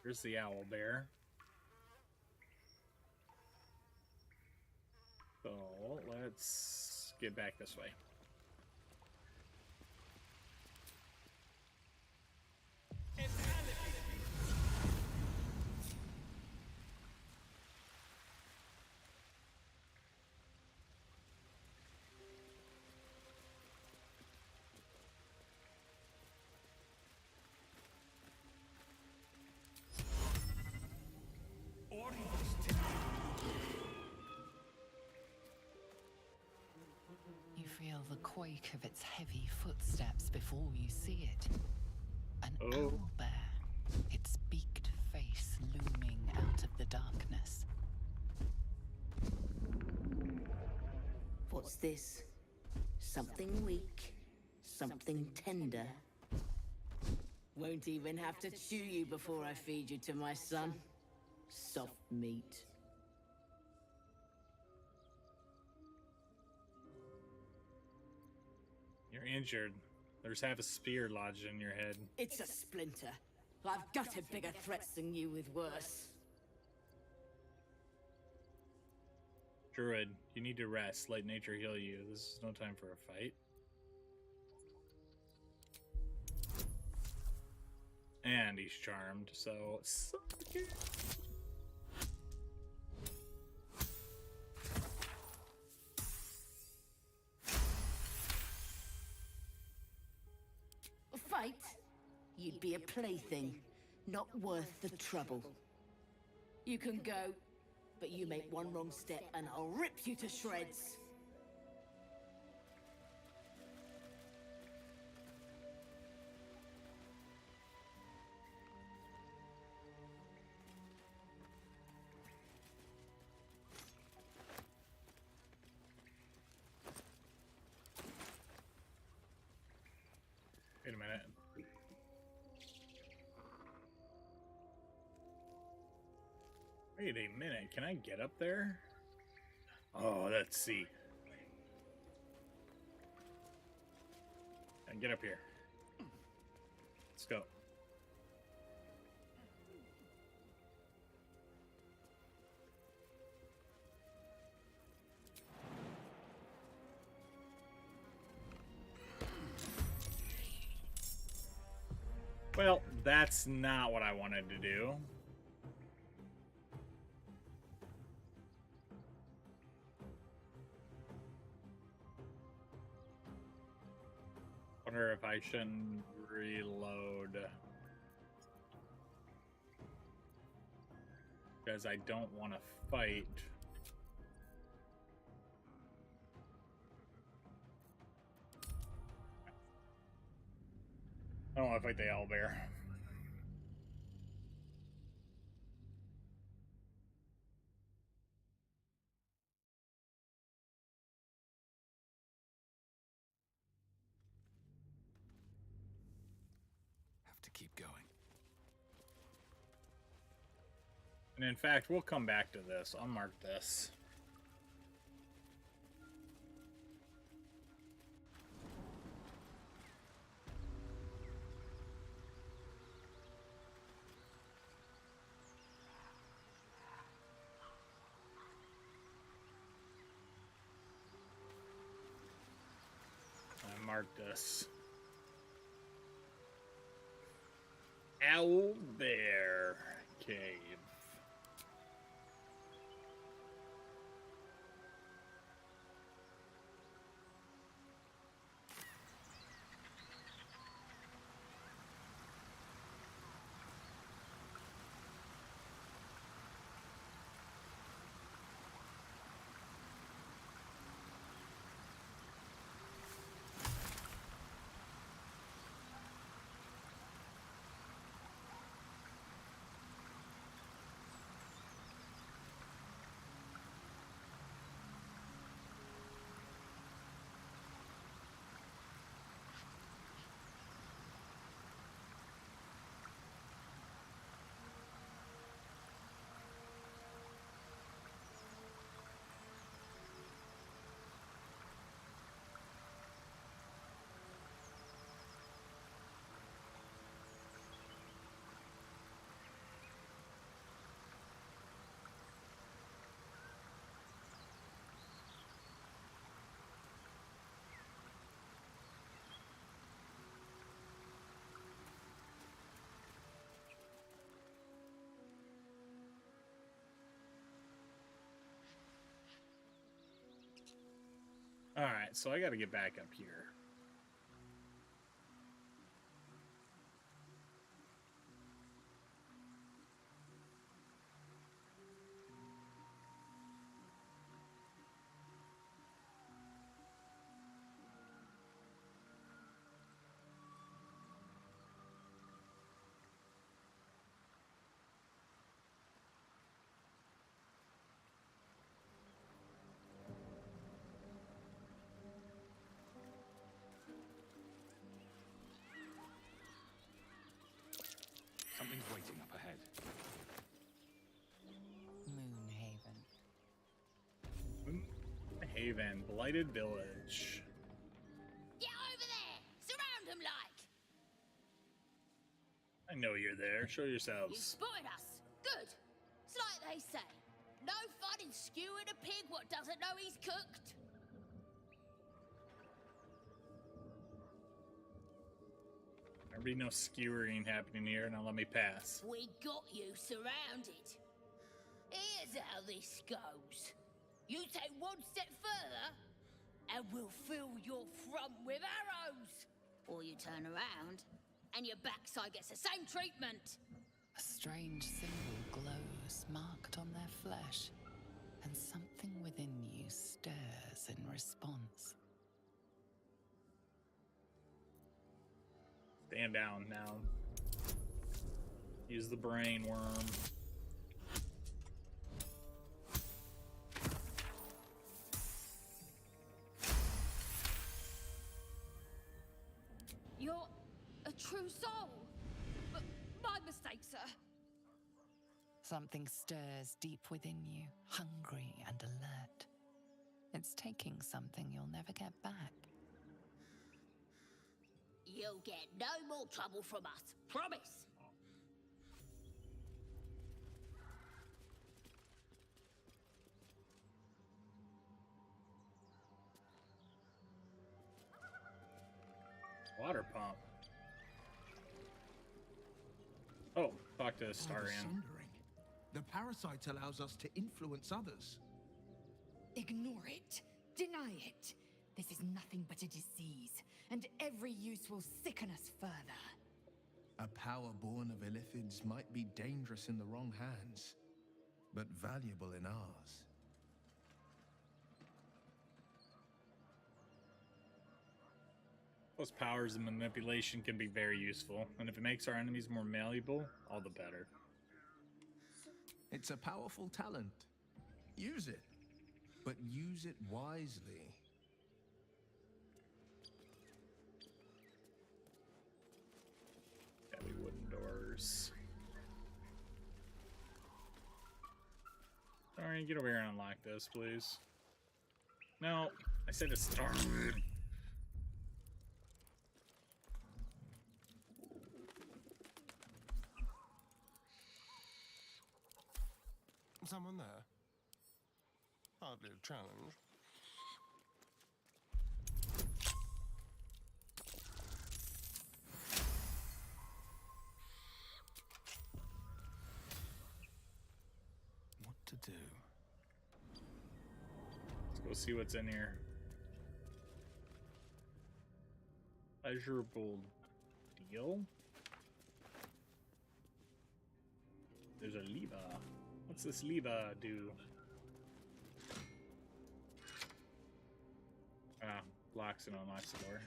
Here's the owl bear. So let's get back this way. You feel the quake of its heavy footsteps before you see it. An owl bear, its beaked face looming out of the darkness. What's this? Something weak, something tender. Won't even have to chew you before I feed you to my son. Soft meat. You're injured. There's half a spear lodged in your head. It's a splinter. I've gutted bigger threats than you with worse. Druid, you need to rest. Let nature heal you. This is no time for a fight. And he's charmed, so suck it. Fight? You'd be a plaything, not worth the trouble. You can go, but you make one wrong step and I'll rip you to shreds. Wait a minute. Wait a minute. Can I get up there? Oh, let's see. And get up here. Let's go. Well, that's not what I wanted to do. Wonder if I shouldn't reload. Because I don't want to fight. I don't want to fight the owlbear. Have to keep going. And in fact, we'll come back to this. I'll mark this. Mark this. Owlbear Cave. Alright, so I gotta get back up here. Something's waiting up ahead. Moonhaven. Haven, Blighted Village. Get over there! Surround him like! I know you're there. Show You yourselves. spotted us. Good. It's like they say. No fun in skewing a pig what doesn't know he's cooked. Already no skewering happening here. Now let me pass. We got you surrounded. Here's how this goes. You take one step further, and we'll fill your front with arrows. Or you turn around, and your backside gets the same treatment. A strange symbol glows, marked on their flesh, and something within you stirs in response. Stand down now. Use the brain worm. You're a true soul. My mistake, sir. Something stirs deep within you, hungry and alert. It's taking something you'll never get back. You'll get no more trouble from us. Promise. Water pump. Oh, talk to By the Starian. Sundering. The parasite allows us to influence others. Ignore it. Deny it. This is nothing but a disease, and every use will sicken us further. A power born of illithids might be dangerous in the wrong hands, but valuable in ours. Those powers and manipulation can be very useful, and if it makes our enemies more malleable, all the better. It's a powerful talent. Use it, but use it wisely. Heavy wooden doors. Sorry, get over here and unlock this, please. No, I said to start. Someone there? Hardly a challenge. What to do? Let's go see what's in here. Pleasurable deal? There's a lever. What's this lever do? Ah, locks and unlocks the door.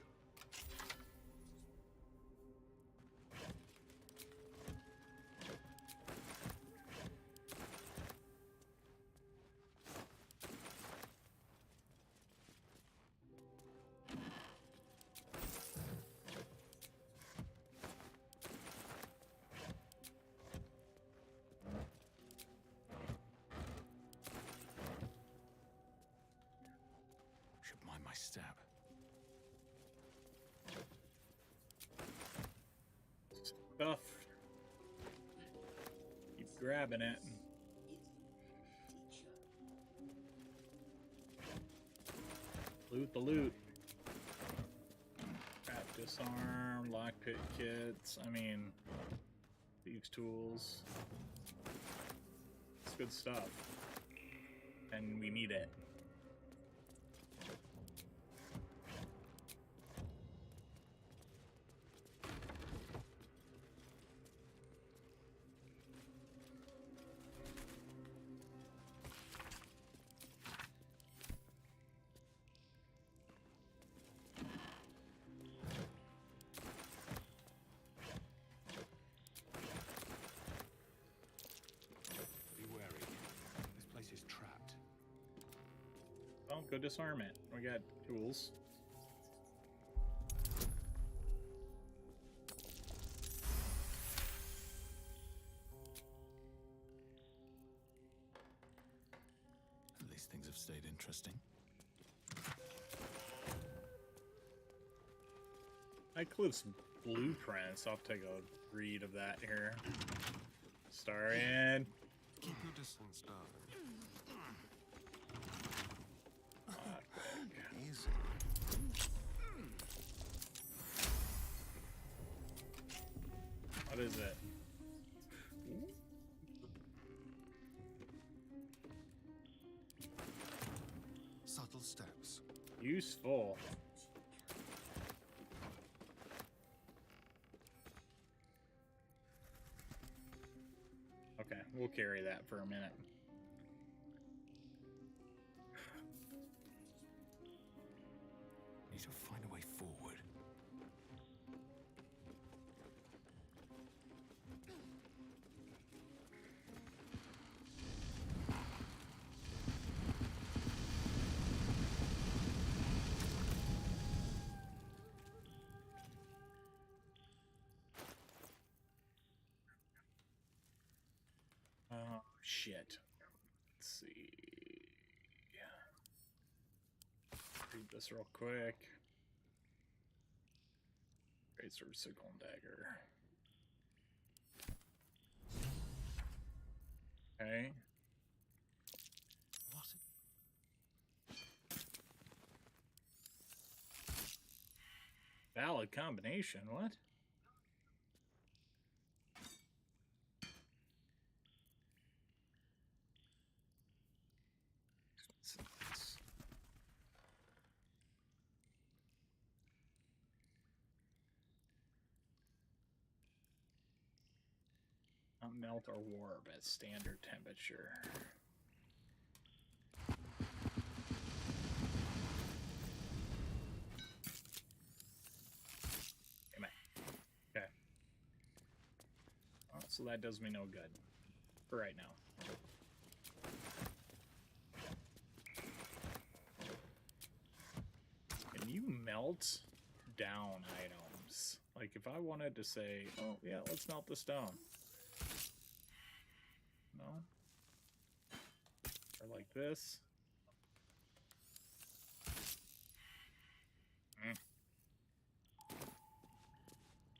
Should mind my step. Stuff. Keep grabbing it. Loot the loot. Trap disarm, lockpick kits. I mean, thieves' tools. It's good stuff. And we need it. Don't go disarm it. We got tools. At least things have stayed interesting. I include some blueprints. I'll take a read of that here. Starian. Keep your distance, darling. Easy. What is it? Subtle steps. Useful. Okay, we'll carry that for a minute. Need to find a way forward. Oh, shit. Let's see. Read this real quick. Great sword, sickle, and dagger. Okay. What? Valid combination, what? Not melt or warp at standard temperature. Come on. Okay. Oh, so that does me no good for right now. Can you melt down items? Like if I wanted to say, oh yeah, let's melt the stone. No? Or like this.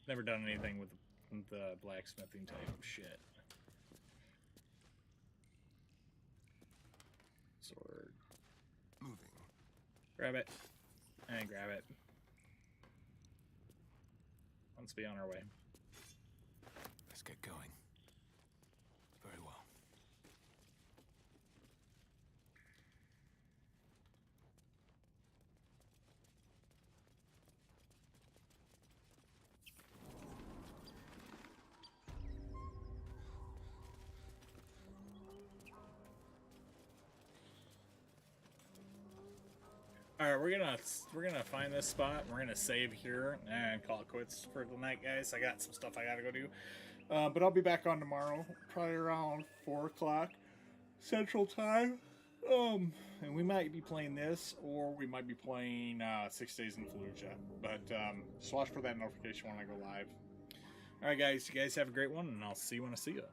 Never done anything with the blacksmithing type shit. Sword. Moving. Grab it. And grab it. Let's be on our way. Let's get going. Very well. All right, we're gonna find this spot. We're gonna save here and call it quits for the night, guys. I got some stuff I gotta go do, but I'll be back on tomorrow, probably around 4 o'clock Central Time. And we might be playing this, or we might be playing 6 Days in Fallujah. But just watch for that notification when I go live. All right, guys. You guys have a great one, and I'll see you when I see you.